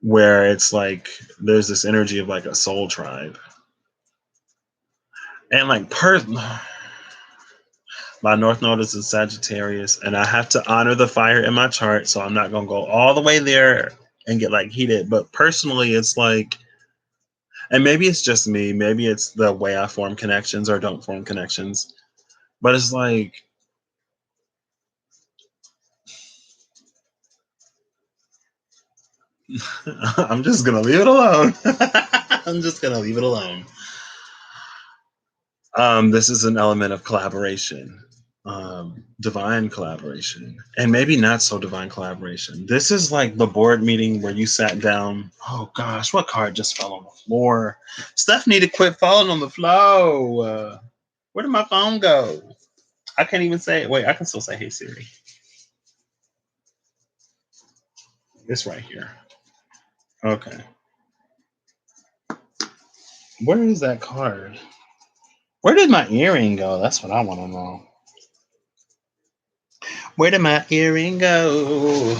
where it's like there's this energy of like a soul tribe. And like my North Node is in Sagittarius, and I have to honor the fire in my chart, so I'm not gonna go all the way there and get like heated. But personally, it's like, and maybe it's just me, maybe it's the way I form connections or don't form connections, but it's like I'm just gonna leave it alone. I'm just gonna leave it alone. This is an element of collaboration, divine collaboration, and maybe not so divine collaboration. This is like the board meeting where you sat down. Oh gosh, what card just fell on the floor? Stuff need to quit falling on the floor. Where did my phone go? I can't even say it. Wait, I can still say, "Hey Siri." It's right here. Okay. Where is that card? Where did my earring go? That's what I want to know. Where did my earring go?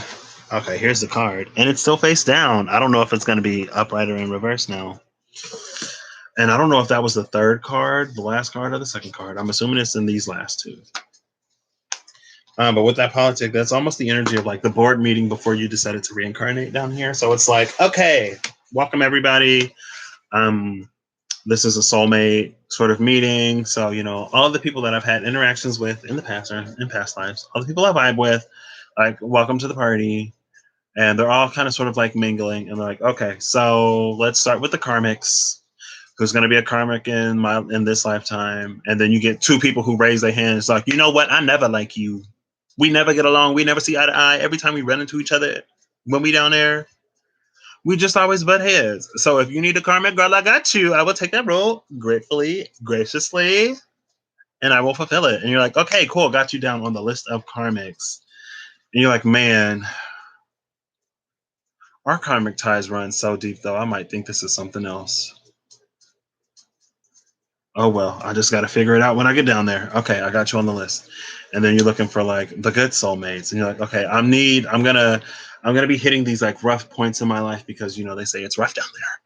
Okay, here's the card. And it's still face down. I don't know if it's going to be upright or in reverse now. And I don't know if that was the third card, the last card, or the second card. I'm assuming it's in these last two. But with that politic, that's almost the energy of like the board meeting before you decided to reincarnate down here. So it's like, okay, welcome everybody. This is a soulmate sort of meeting. So, you know, all the people that I've had interactions with in the past or in past lives, all the people I vibe with, like, welcome to the party. And they're all kind of sort of like mingling. And they're like, okay, so let's start with the karmics. Who's going to be a karmic in this lifetime? And then you get two people who raise their hands, like, you know what? I never like you. We never get along. We never see eye to eye. Every time we run into each other when we down there, we just always butt heads. So if you need a karmic, girl, I got you. I will take that role gratefully, graciously, and I will fulfill it. And you're like, okay, cool. Got you down on the list of karmics. And you're like, man, our karmic ties run so deep, though. I might think this is something else. Oh, well, I just got to figure it out when I get down there. Okay, I got you on the list. And then you're looking for like the good soulmates. And you're like, okay, I'm gonna be hitting these like rough points in my life because you know they say it's rough down there.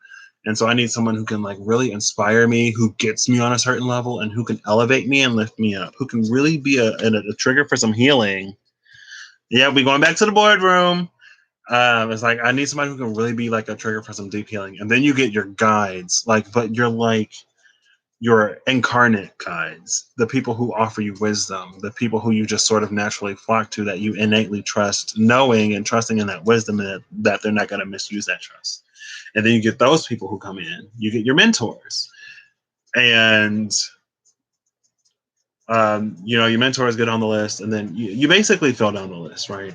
And so I need someone who can like really inspire me, who gets me on a certain level, and who can elevate me and lift me up, who can really be a trigger for some healing. Yeah, we going back to the boardroom. It's like I need somebody who can really be like a trigger for some deep healing. And then you get your guides, like, but you're like your incarnate guides, the people who offer you wisdom, the people who you just sort of naturally flock to, that you innately trust, knowing and trusting in that wisdom, and that they're not going to misuse that trust. And then you get those people who come in. You get your mentors, and your mentors get on the list, and then you basically fill down the list, right?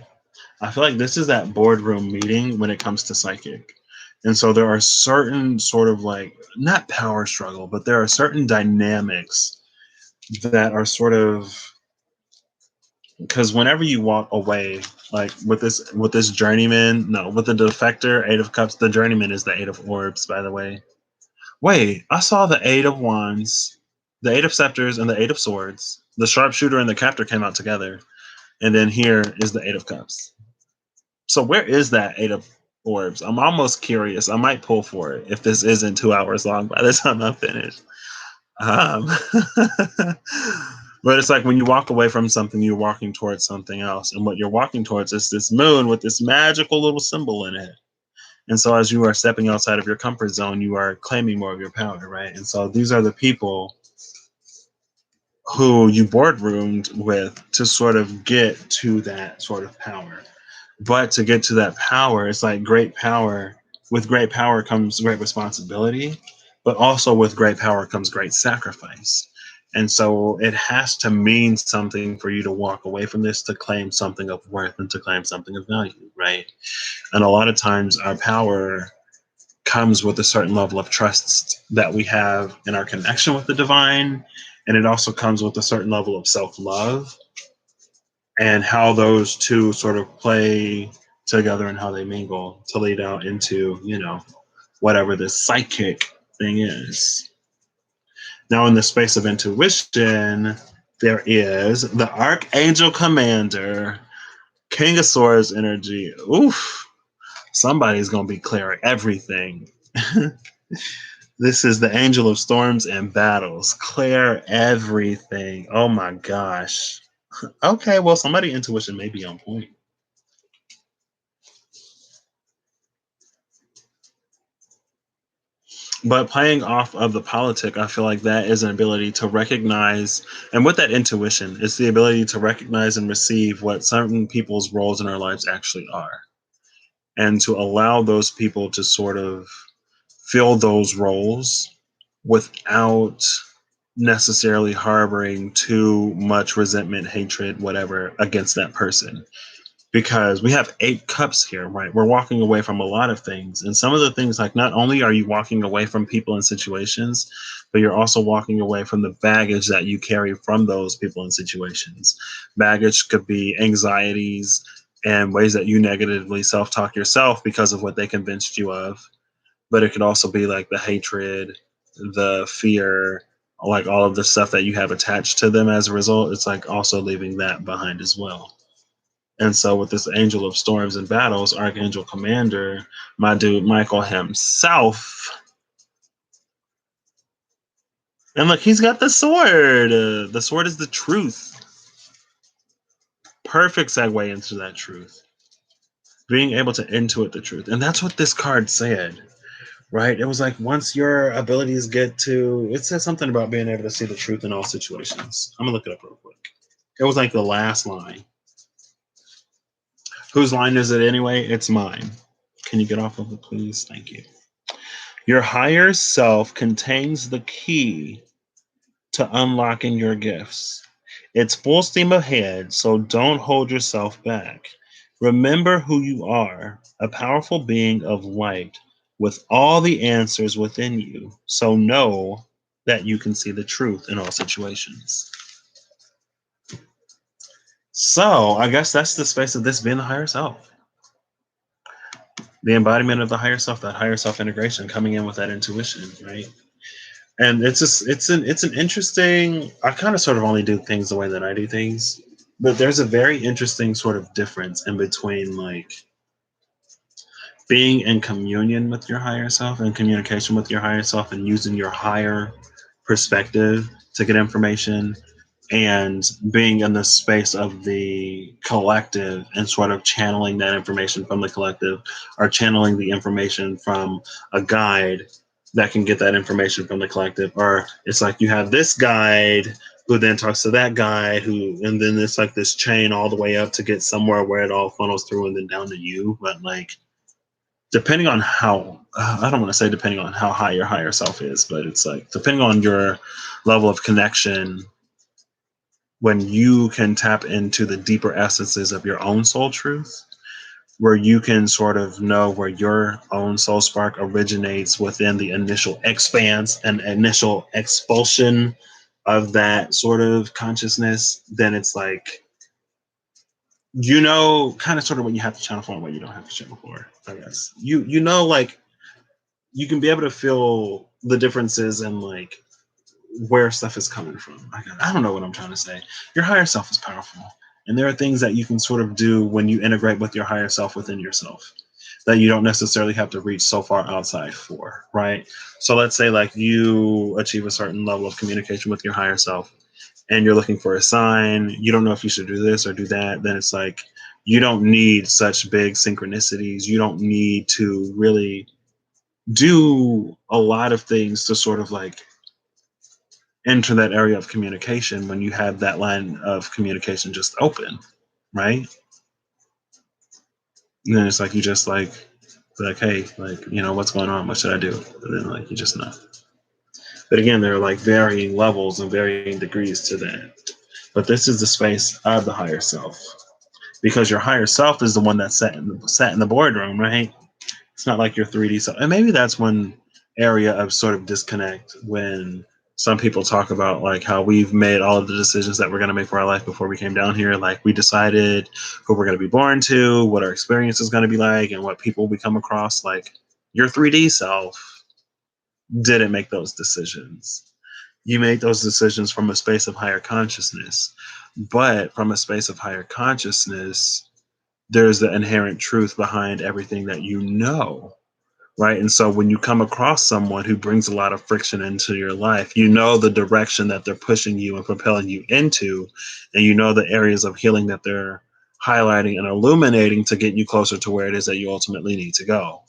I feel like this is that boardroom meeting when it comes to psychic. And so there are certain sort of like, not power struggle, but there are certain dynamics that are sort of, because whenever you walk away, like with this journeyman, no, with the defector, Eight of Cups, the journeyman is the Eight of Orbs, by the way. Wait, I saw the Eight of Wands, the Eight of Scepters, and the Eight of Swords. The sharpshooter and the captor came out together. And then here is the Eight of Cups. So where is that Eight of Orbs? I'm almost curious. I might pull for it if this isn't 2 hours long by the time I'm finished. Um, but it's like when you walk away from something, you're walking towards something else. And what you're walking towards is this moon with this magical little symbol in it. And so as you are stepping outside of your comfort zone, you are claiming more of your power, right? And so these are the people who you boardroomed with to sort of get to that sort of power. But to get to that power, it's like great power. With great power comes great responsibility, but also with great power comes great sacrifice. And so it has to mean something for you to walk away from this, to claim something of worth and to claim something of value, right? And a lot of times our power comes with a certain level of trust that we have in our connection with the divine. And it also comes with a certain level of self love, and how those two sort of play together and how they mingle to lead out into, whatever this psychic thing is. Now, in the space of intuition, there is the Archangel Commander, King of Swords energy. Oof, somebody's going to be clearing everything. This is the Angel of Storms and Battles. Clear everything. Oh my gosh. Okay, well, somebody intuition may be on point. But playing off of the politic, I feel like that is an ability to recognize, and with that intuition, it's the ability to recognize and receive what certain people's roles in our lives actually are, and to allow those people to sort of fill those roles without necessarily harboring too much resentment, hatred, whatever against that person. Because we have 8 cups here, right? We're walking away from a lot of things. And some of the things, like, not only are you walking away from people and situations, but you're also walking away from the baggage that you carry from those people and situations. Baggage could be anxieties and ways that you negatively self talk yourself because of what they convinced you of. But it could also be like the hatred, the fear, like all of the stuff that you have attached to them as a result. It's like also leaving that behind as well. And so with this Angel of Storms and Battles, Archangel Commander, my dude Michael himself. And look, he's got the sword. The sword is the truth. Perfect segue into that truth. Being able to intuit the truth. And that's what this card said, right? It was like, once your abilities get to, it says something about being able to see the truth in all situations. I'm going to look it up real quick. It was like the last line. Whose line is it anyway? It's mine. Can you get off of it, please? Thank you. Your higher self contains the key to unlocking your gifts. It's full steam ahead, so don't hold yourself back. Remember who you are, a powerful being of light with all the answers within you. So know that you can see the truth in all situations. So I guess that's the space of this being the higher self. The embodiment of the higher self, that higher self integration, coming in with that intuition, right? And it's an interesting, I kind of sort of only do things the way that I do things, but there's a very interesting sort of difference in between, like, being in communion with your higher self and communication with your higher self and using your higher perspective to get information, and being in the space of the collective and sort of channeling that information from the collective, or channeling the information from a guide that can get that information from the collective. Or it's like you have this guide who then talks to that guide who, and then it's like this chain all the way up to get somewhere where it all funnels through and then down to you. But like, depending on how, I don't want to say depending on how high your higher self is, but it's like depending on your level of connection, when you can tap into the deeper essences of your own soul truth, where you can sort of know where your own soul spark originates within the initial expanse and initial expulsion of that sort of consciousness, then it's like, kind of sort of what you have to channel for and what you don't have to channel for, I guess. Like, you can be able to feel the differences in like where stuff is coming from. I don't know what I'm trying to say. Your higher self is powerful. And there are things that you can sort of do when you integrate with your higher self within yourself that you don't necessarily have to reach so far outside for, right? So let's say like you achieve a certain level of communication with your higher self and you're looking for a sign, you don't know if you should do this or do that, then it's like you don't need such big synchronicities. You don't need to really do a lot of things to sort of like enter that area of communication when you have that line of communication just open, right? And then it's like you just like, hey, like, what's going on? What should I do? And then like you just know. But again, there are like varying levels and varying degrees to that. But this is the space of the higher self. Because your higher self is the one that sat in the boardroom, right? It's not like your 3D self. And maybe that's one area of sort of disconnect when some people talk about like how we've made all of the decisions that we're going to make for our life before we came down here. Like we decided who we're going to be born to, what our experience is going to be like, and what people we come across. Like your 3D self didn't make those decisions. You made those decisions from a space of higher consciousness. But from a space of higher consciousness, there's the inherent truth behind everything that you know, right? And so when you come across someone who brings a lot of friction into your life, you know the direction that they're pushing you and propelling you into, and you know the areas of healing that they're highlighting and illuminating to get you closer to where it is that you ultimately need to go.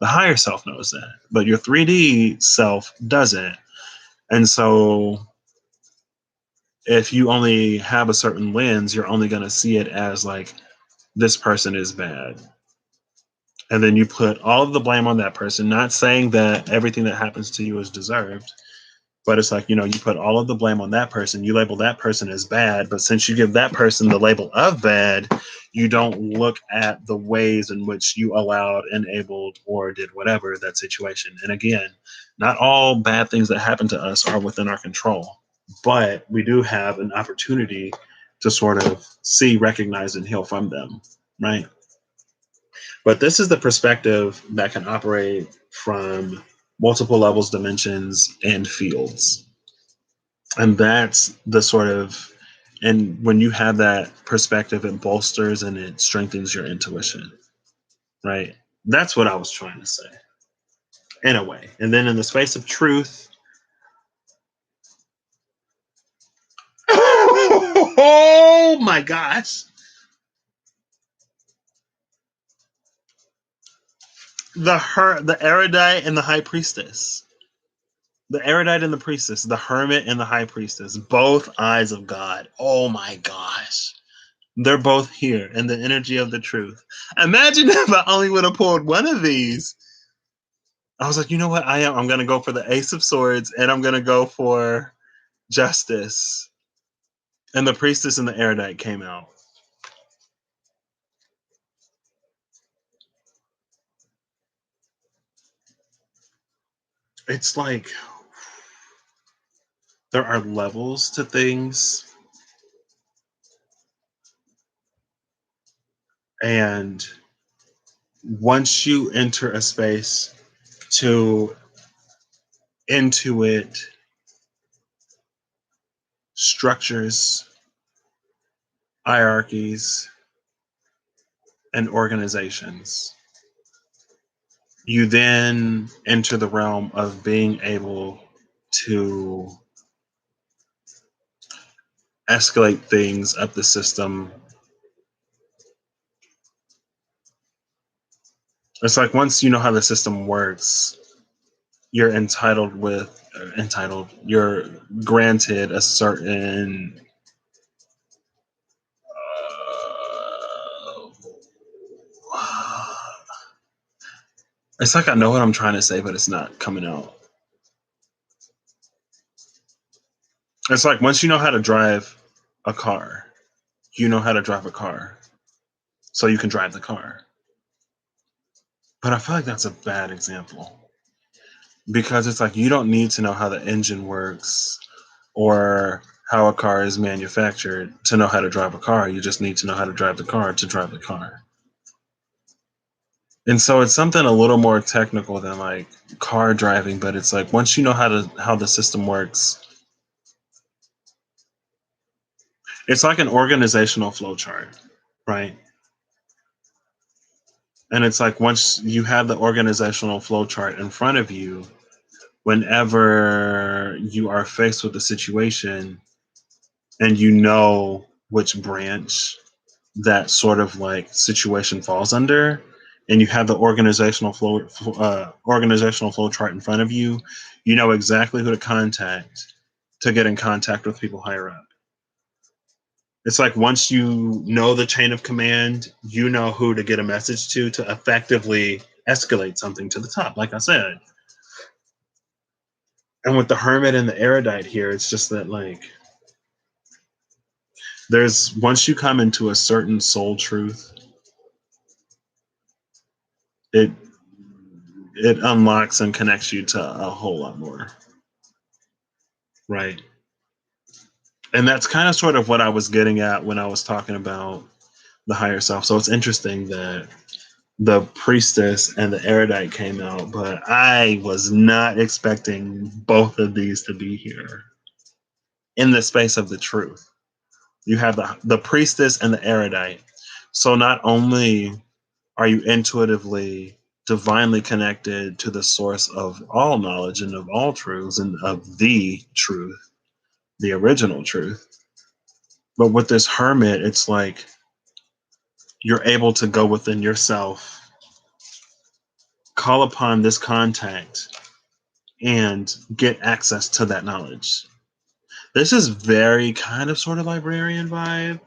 The higher self knows that, but your 3D self doesn't. And so if you only have a certain lens, you're only going to see it as like, this person is bad. And then you put all of the blame on that person, not saying that everything that happens to you is deserved, but it's like, you put all of the blame on that person, you label that person as bad, but since you give that person the label of bad, you don't look at the ways in which you allowed, enabled, or did whatever that situation. And again, not all bad things that happen to us are within our control, but we do have an opportunity to sort of see, recognize, and heal from them, right? But this is the perspective that can operate from multiple levels, dimensions, and fields. And that's the sort of, and when you have that perspective, it bolsters and it strengthens your intuition, right? That's what I was trying to say, in a way. And then in the space of truth, oh my gosh, the erudite and the high priestess. The erudite and the priestess, the hermit and the high priestess, both eyes of God. Oh my gosh. They're both here in the energy of the truth. Imagine if I only would have pulled one of these. I was like, you know what? I'm going to go for the Ace of Swords and I'm going to go for Justice. And the priestess and the erudite came out. It's like there are levels to things. And once you enter a space to intuit structures, hierarchies, and organizations, you then enter the realm of being able to escalate things up the system. It's like once you know how the system works, you're you're granted a certain it's like I know what I'm trying to say, but it's not coming out. It's like once you know how to drive a car, you know how to drive a car, so you can drive the car. But I feel like that's a bad example because it's like you don't need to know how the engine works or how a car is manufactured to know how to drive a car. You just need to know how to drive the car to drive the car. And so it's something a little more technical than like car driving, but it's like once you know how the system works, it's like an organizational flow chart, right? And it's like once you have the organizational flow chart in front of you, whenever you are faced with a situation and you know which branch that sort of like situation falls under, and you have the organizational flow chart in front of you, you know exactly who to contact to get in contact with people higher up. It's like once you know the chain of command, you know who to get a message to effectively escalate something to the top, like I said. And with the hermit and the erudite here, it's just that like there's once you come into a certain soul truth, it it unlocks and connects you to a whole lot more. Right. And that's kind of sort of what I was getting at when I was talking about the higher self. So it's interesting that the priestess and the erudite came out, but I was not expecting both of these to be here in the space of the truth. You have the priestess and the erudite. So not only are you intuitively divinely connected to the source of all knowledge and of all truths and of the truth, the original truth, but with this hermit, it's like you're able to go within yourself, call upon this contact, and get access to that knowledge. This is very kind of sort of librarian vibe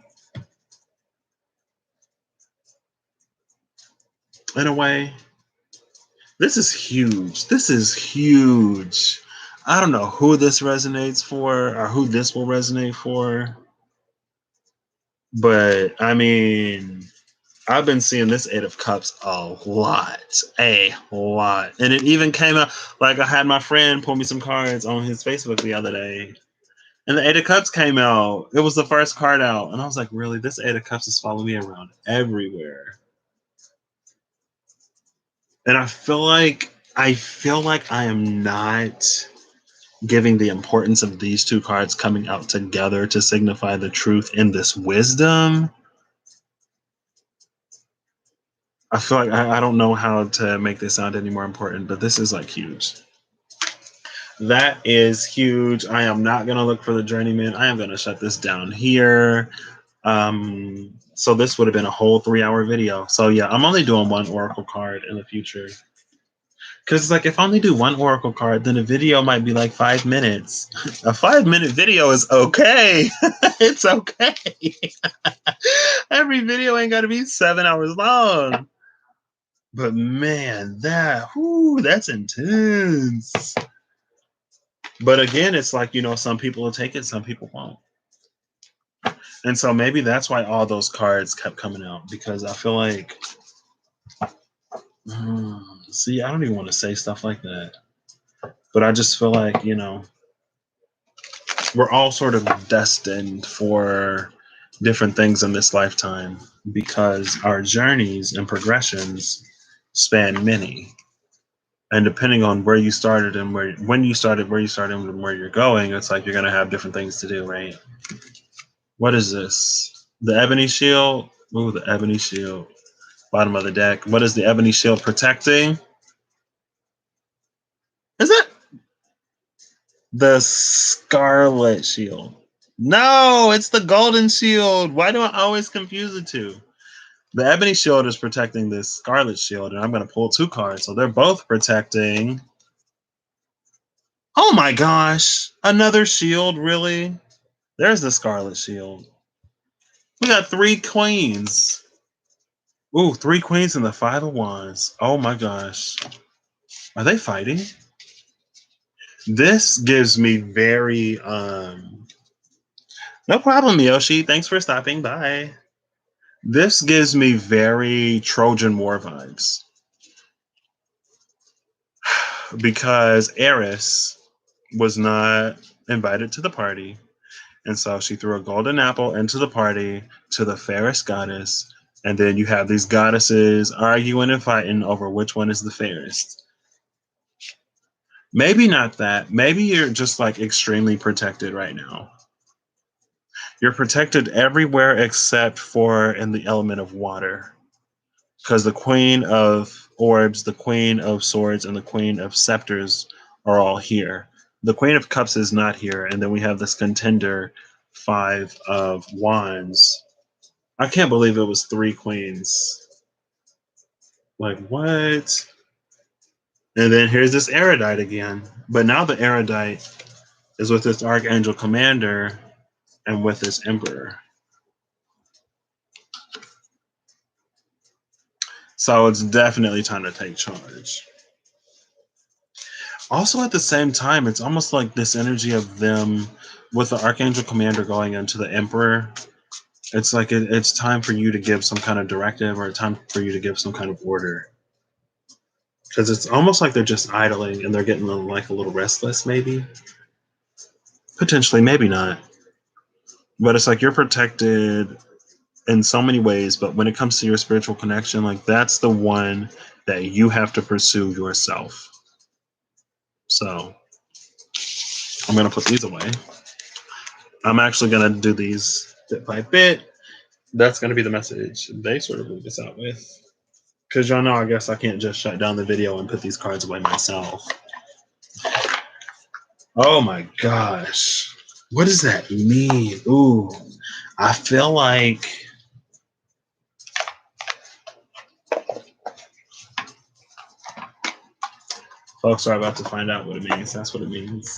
in a way. This is huge. This is huge. I don't know who this resonates for or who this will resonate for. But I mean, I've been seeing this Eight of Cups a lot. And it even came out, like I had my friend pull me some cards on his Facebook the other day. And the Eight of Cups came out. It was the first card out. And I was like, really? This Eight of Cups is following me around everywhere. And I am not giving the importance of these two cards coming out together to signify the truth in this wisdom. I feel like I don't know how to make this sound any more important, but this is like huge. That is huge. I am not going to look for the journeyman. I am going to shut this down here. So this would have been a whole 3-hour video. So yeah, I'm only doing one oracle card in the future. Because it's like if I only do one oracle card, then a video might be like 5 minutes. A 5-minute video is okay. It's okay. Every video ain't got to be 7 hours long. But man, that's intense. But again, it's like, some people will take it, some people won't. And so maybe that's why all those cards kept coming out, because I feel like, see, I don't even want to say stuff like that. But I just feel like, we're all sort of destined for different things in this lifetime because our journeys and progressions span many. And depending on where you started and when you started, where you started and where you're going, it's like you're going to have different things to do, right? What is this? The Ebony Shield? Ooh, the Ebony Shield. Bottom of the deck. What is the Ebony Shield protecting? Is it the Scarlet Shield? No, it's the Golden Shield. Why do I always confuse the two? The Ebony Shield is protecting this Scarlet Shield, and I'm going to pull 2 cards. So they're both protecting Oh my gosh. Another shield, really? There's the Scarlet Shield. We got 3 queens. Ooh, 3 queens and the 5 of Wands. Oh my gosh. Are they fighting? This gives me very no problem, Yoshi. Thanks for stopping by. This gives me very Trojan War vibes. Because Eris was not invited to the party. And so she threw a golden apple into the party to the fairest goddess. And then you have these goddesses arguing and fighting over which one is the fairest. Maybe not that. Maybe you're just like extremely protected right now. You're protected everywhere except for in the element of water. Because the Queen of Orbs, the Queen of Swords, and the Queen of Scepters are all here. The Queen of Cups is not here. And then we have this contender, 5 of Wands. I can't believe it was 3 queens. Like, what? And then here's this Erudite again. But now the Erudite is with this Archangel Commander and with this Emperor. So it's definitely time to take charge. Also, at the same time, it's almost like this energy of them with the Archangel Commander going into the Emperor. It's like it's time for you to give some kind of directive or time for you to give some kind of order. Because it's almost like they're just idling and they're getting like a little restless, maybe. Potentially, maybe not. But it's like you're protected in so many ways, but when it comes to your spiritual connection, like that's the one that you have to pursue yourself. So I'm gonna put these away. I'm actually gonna do these bit by bit. That's gonna be the message they sort of leave this out with. Because y'all know, I guess I can't just shut down the video and put these cards away myself. Oh my gosh. What does that mean? Ooh, I feel like folks are about to find out what it means. That's what it means.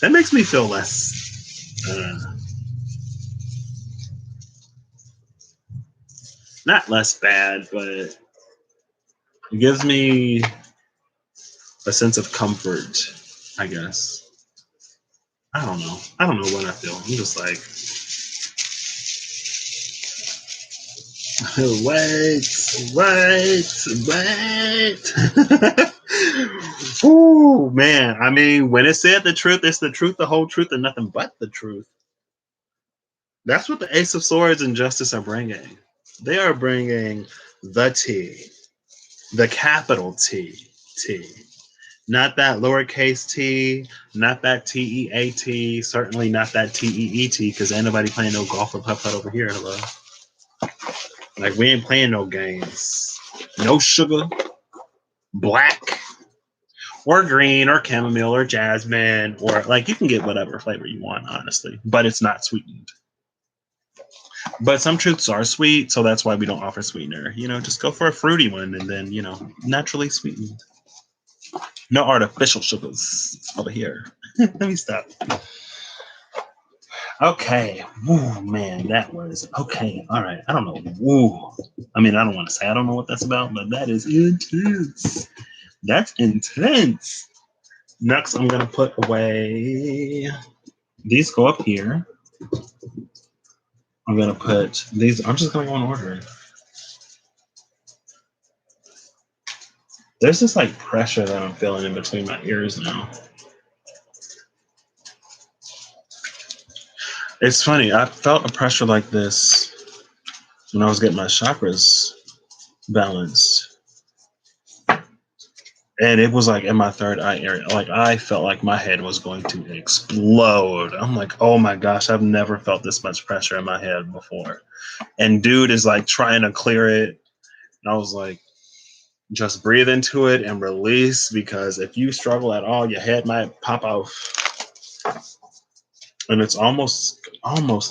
That makes me feel less, not less bad, but it gives me a sense of comfort, I guess. I don't know. I don't know what I feel. I'm just like, what? Ooh, man. I mean, when it said the truth, it's the truth, the whole truth, and nothing but the truth. That's what the Ace of Swords and Justice are bringing. They are bringing the T, the capital T. Not that lowercase t, not that TEAT, certainly not that TEET, because ain't nobody playing no golf or putt putt over here. Hello. Like, we ain't playing no games. No sugar, black, or green, or chamomile, or jasmine, or like you can get whatever flavor you want, honestly, but it's not sweetened. But some truths are sweet, so that's why we don't offer sweetener. You know, just go for a fruity one and then, you know, naturally sweetened. No artificial sugars over here. Let me stop. Okay. Ooh, man, that was okay. All right. I don't know. Ooh. I mean, I don't want to say I don't know what that's about, but that is intense. That's intense. Next, I'm going to put away. These go up here. I'm going to put these. I'm just going to go in order. There's this like pressure that I'm feeling in between my ears now. It's funny. I felt a pressure like this when I was getting my chakras balanced. And it was like in my third eye area. Like I felt like my head was going to explode. I'm like, oh my gosh, I've never felt this much pressure in my head before. And dude is like trying to clear it. And I was like, just breathe into it and release, because if you struggle at all, your head might pop off. And it's almost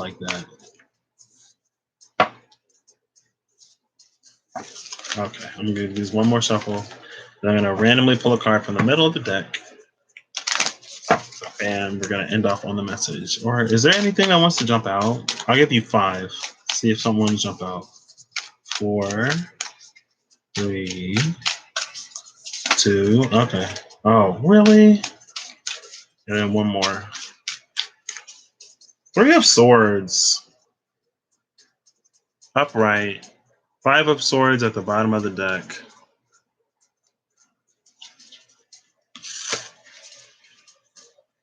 like that. Okay, I'm gonna use one more shuffle. And I'm going to randomly pull a card from the middle of the deck. And we're going to end off on the message. Or is there anything that wants to jump out? I'll give you 5. See if someone wants to jump out. 4, 3, 2. Okay. Oh, really? And then one more. 3 of Swords. Upright. 5 of Swords at the bottom of the deck.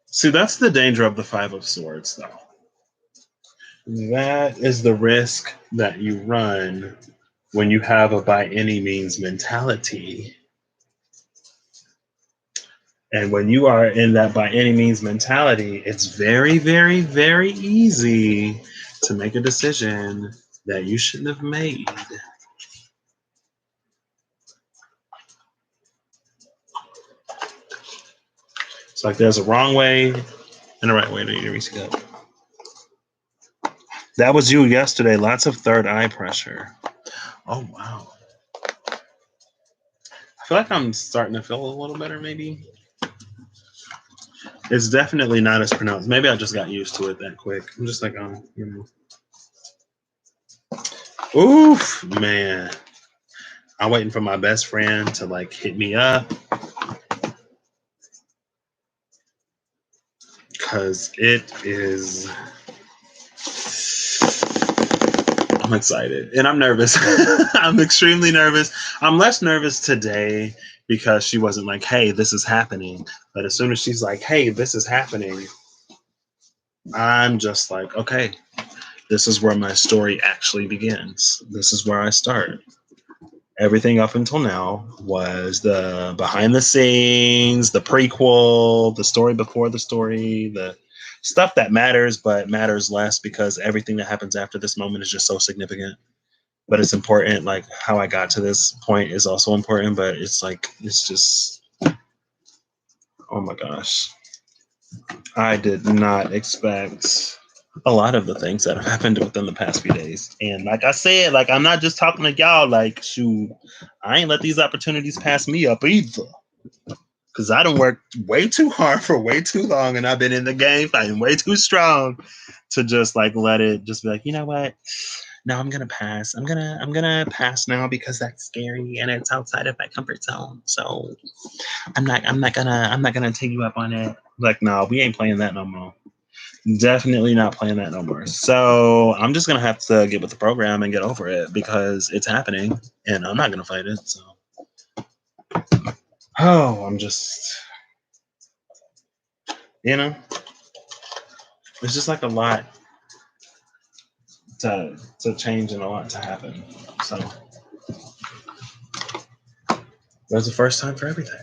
See, that's the danger of the 5 of Swords, though. That is the risk that you run when you have a by any means mentality. And when you are in that by any means mentality, it's very, very, very easy to make a decision that you shouldn't have made. It's like there's a wrong way and a right way to reach it. That was you yesterday. Lots of third eye pressure. Oh, wow. I feel like I'm starting to feel a little better, maybe. It's definitely not as pronounced. Maybe I just got used to it that quick. I'm just like, Oof, man. I'm waiting for my best friend to like hit me up. Because it is. I'm excited and I'm nervous. I'm extremely nervous. I'm less nervous today because she wasn't like, hey, this is happening. But as soon as she's like, hey, this is happening, I'm just like, okay, this is where my story actually begins. This is where I start. Everything up until now was the behind the scenes, the prequel, the story before the story, the stuff that matters, but matters less because everything that happens after this moment is just so significant. But it's important. Like how I got to this point is also important, but it's like, it's just, oh my gosh. I did not expect a lot of the things that have happened within the past few days. And like I said, like I'm not just talking to y'all, like shoot, I ain't let these opportunities pass me up either. Cause I done worked way too hard for way too long and I've been in the game fighting way too strong to just like let it just be like, you know what? No, I'm gonna pass. I'm gonna pass now because that's scary and it's outside of my comfort zone. So I'm not gonna take you up on it. Like, no, we ain't playing that no more. Definitely not playing that no more. So I'm just gonna have to get with the program and get over it because it's happening and I'm not gonna fight it. So I'm just it's just like a lot to change and a lot to happen. So there's a first time for everything.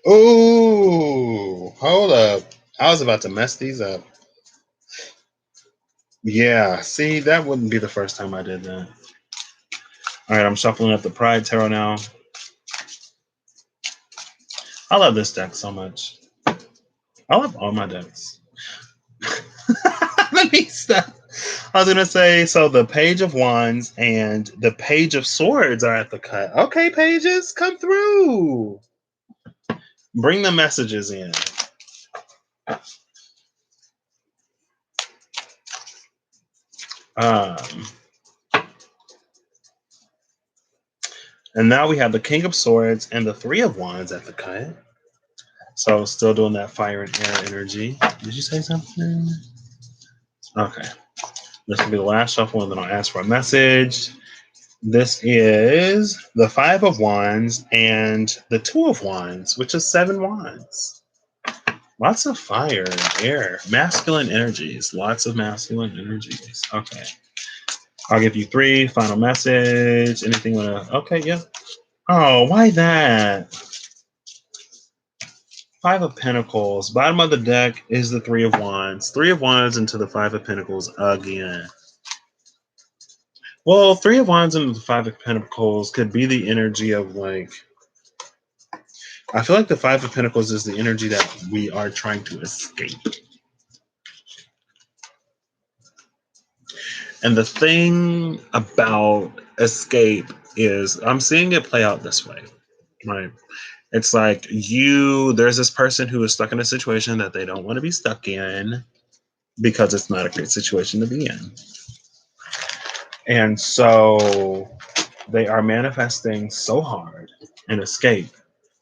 Oh, hold up. I was about to mess these up. Yeah, see, that wouldn't be the first time I did that. All right, I'm shuffling up the Pride Tarot now. I love this deck so much. I love all my decks. Let me stop. I was going to say, so the Page of Wands and the Page of Swords are at the cut. Okay, pages, come through. Bring the messages in. And now we have the King of Swords and the Three of Wands at the cut. So still doing that fire and air energy. Did you say something? Okay. This will be the last shuffle and then I'll ask for a message. This is the Five of Wands and the Two of Wands, which is 7 wands. Lots of fire and air. Masculine energies. Lots of masculine energies. Okay. I'll give you 3. Final message. Anything you want to... Okay, yeah. Oh, why that? 5 of Pentacles. Bottom of the deck is the 3 of Wands. 3 of Wands into the 5 of Pentacles again. Well, 3 of Wands into the 5 of Pentacles could be the energy of like... I feel like the 5 of Pentacles is the energy that we are trying to escape. And the thing about escape is, I'm seeing it play out this way, right? It's like there's this person who is stuck in a situation that they don't want to be stuck in because it's not a great situation to be in. And so they are manifesting so hard an escape,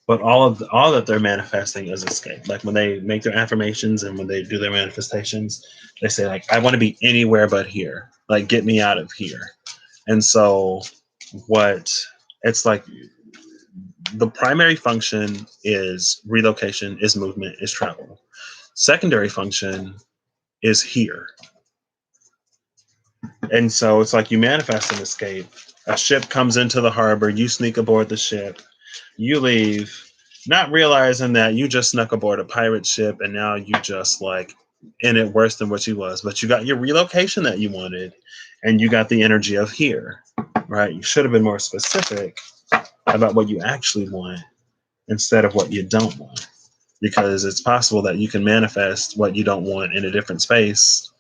but all that they're manifesting is escape. Like when they make their affirmations and when they do their manifestations, they say like, I want to be anywhere but here. Like get me out of here. And so what it's like, the primary function is relocation, is movement, is travel. Secondary function is here. And so it's like you manifest an escape. A ship comes into the harbor, you sneak aboard the ship, you leave, not realizing that you just snuck aboard a pirate ship and now you just like in it worse than what you was. But you got your relocation that you wanted and you got the energy of here, right? You should have been more specific about what you actually want instead of what you don't want. Because it's possible that you can manifest what you don't want in a different space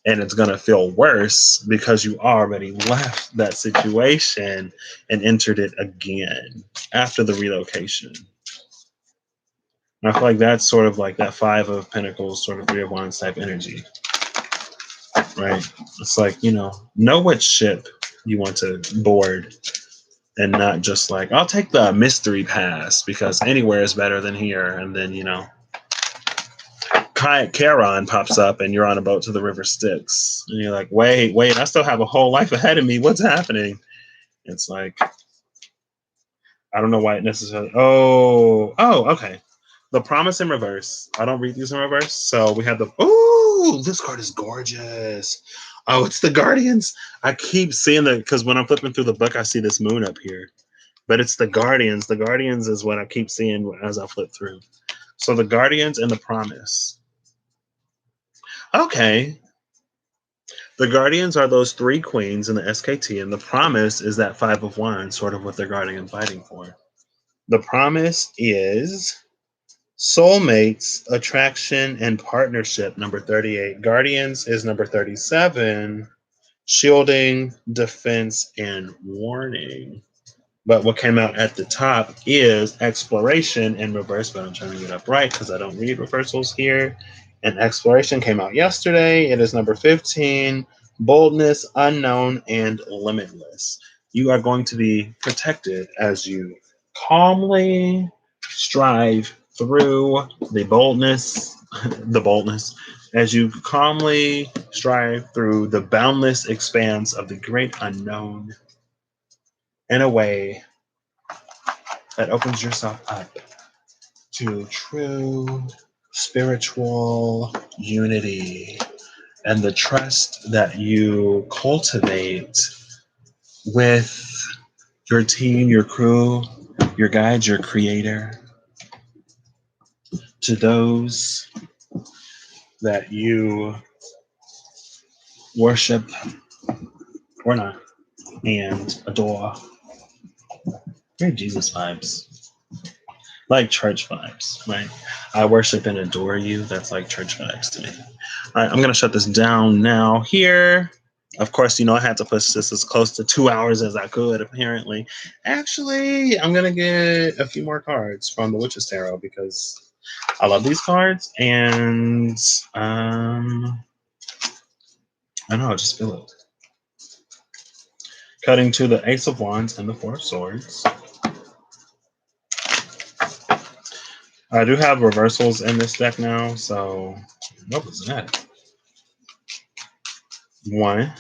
and it's going to feel worse because you already left that situation and entered it again after the relocation. And I feel like that's sort of like that Five of Pentacles, sort of Three of Wands type energy, right? It's like, know what ship you want to board and not just like, I'll take the mystery pass because anywhere is better than here. And then, Charon pops up and you're on a boat to the river Styx. And you're like, wait, I still have a whole life ahead of me. What's happening? It's like, I don't know why it necessarily. Okay. The Promise in reverse. I don't read these in reverse. So we have this card is gorgeous. Oh, it's the Guardians. I keep seeing that because when I'm flipping through the book, I see this moon up here. But it's the Guardians. The Guardians is what I keep seeing as I flip through. So the Guardians and the Promise. Okay. The Guardians are those three queens in the SKT, and the Promise is that Five of Wands, sort of what they're guarding and fighting for. The Promise is soulmates, attraction, and partnership, number 38. Guardians is number 37, shielding, defense, and warning. But what came out at the top is exploration in reverse, but I'm turning it up right because I don't read reversals here. And exploration came out yesterday. It is number 15, boldness, unknown, and limitless. You are going to be protected as you calmly strive through the boldness, as you calmly strive through the boundless expanse of the great unknown in a way that opens yourself up to true spiritual unity and the trust that you cultivate with your team, your crew, your guide, your creator, to those that you worship or not and adore. Very Jesus vibes. Like church vibes, right? I worship and adore you. That's like church vibes to me. All right, I'm going to shut this down now here. Of course, I had to push this as close to 2 hours as I could, apparently. Actually, I'm going to get a few more cards from the Witch's Tarot because I love these cards. And I don't know, I just feel it. Cutting to the Ace of Wands and the Four of Swords. I do have reversals in this deck now, so what was that? 1.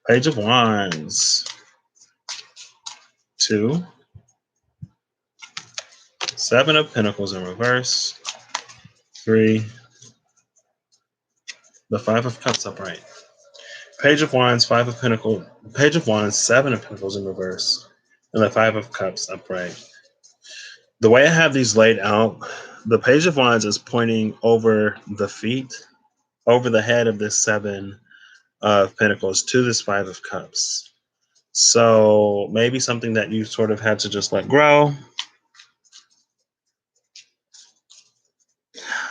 Page of Wands. 2. 7 of Pentacles in reverse. 3. The 5 of Cups upright. Page of Wands, 5 of Pentacles. Page of Wands, 7 of Pentacles in reverse. And the 5 of Cups upright. The way I have these laid out, the Page of Wands is pointing over the feet, over the head of this 7 of Pentacles to this 5 of Cups. So maybe something that you sort of had to just let grow.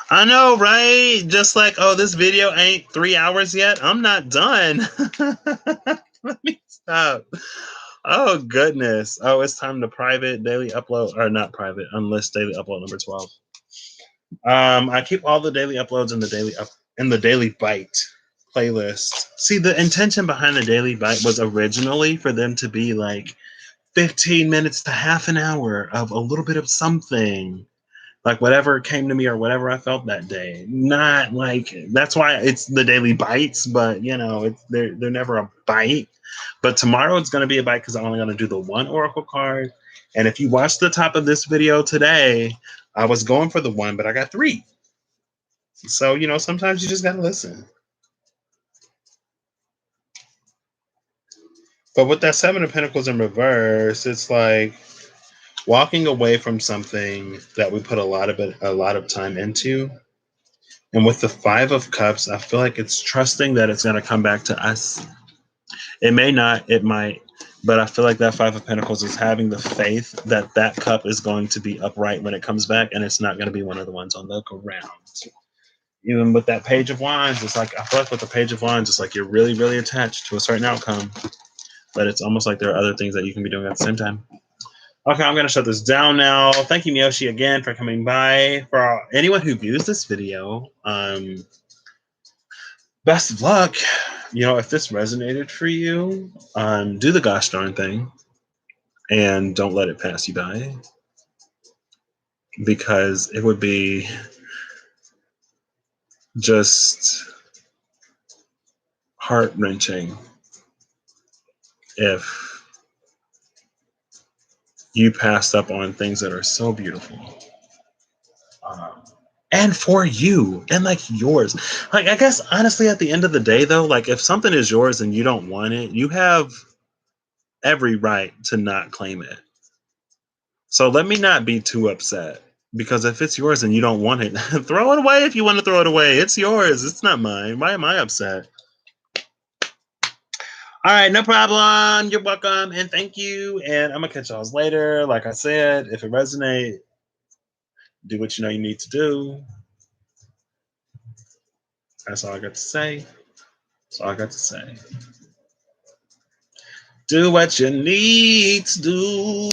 I know, right? Just like, oh, this video ain't 3 hours yet. I'm not done. Let me stop. Oh goodness. Oh, it's time to private daily upload, or not private, unlist daily upload number 12. I keep all the daily uploads in the daily bite playlist. See, the intention behind the daily bite was originally for them to be like 15 minutes to half an hour of a little bit of something, like whatever came to me or whatever I felt that day. Not like, that's why it's the daily bites, but they're never a bite. But tomorrow it's going to be a bite because I'm only going to do the one oracle card. And if you watch the top of this video today, I was going for the one, but I got three. So, sometimes you just got to listen. But with that Seven of Pentacles in reverse, it's like walking away from something that we put a lot of time into. And with the Five of Cups, I feel like it's trusting that it's going to come back to us. It may not, it might, but I feel like that Five of Pentacles is having the faith that that cup is going to be upright when it comes back, and it's not going to be one of the ones on the ground. Even with that Page of Wands, it's like, I feel like with the Page of Wands, it's like you're really, really attached to a certain outcome, but it's almost like there are other things that you can be doing at the same time. Okay, I'm going to shut this down now. Thank you, Miyoshi, again for coming by. For anyone who views this video, best of luck. If this resonated for you, do the gosh darn thing and don't let it pass you by, because it would be just heart-wrenching if you passed up on things that are so beautiful. And for you, and like yours. Like, I guess honestly, at the end of the day though, like if something is yours and you don't want it, you have every right to not claim it. So let me not be too upset, because if it's yours and you don't want it, throw it away if you want to throw it away. It's yours. It's not mine. Why am I upset? All right, no problem. You're welcome, and thank you. And I'm gonna catch y'all later. Like I said, if it resonates, do what you know you need to do. That's all I got to say. That's all I got to say. Do what you need to do.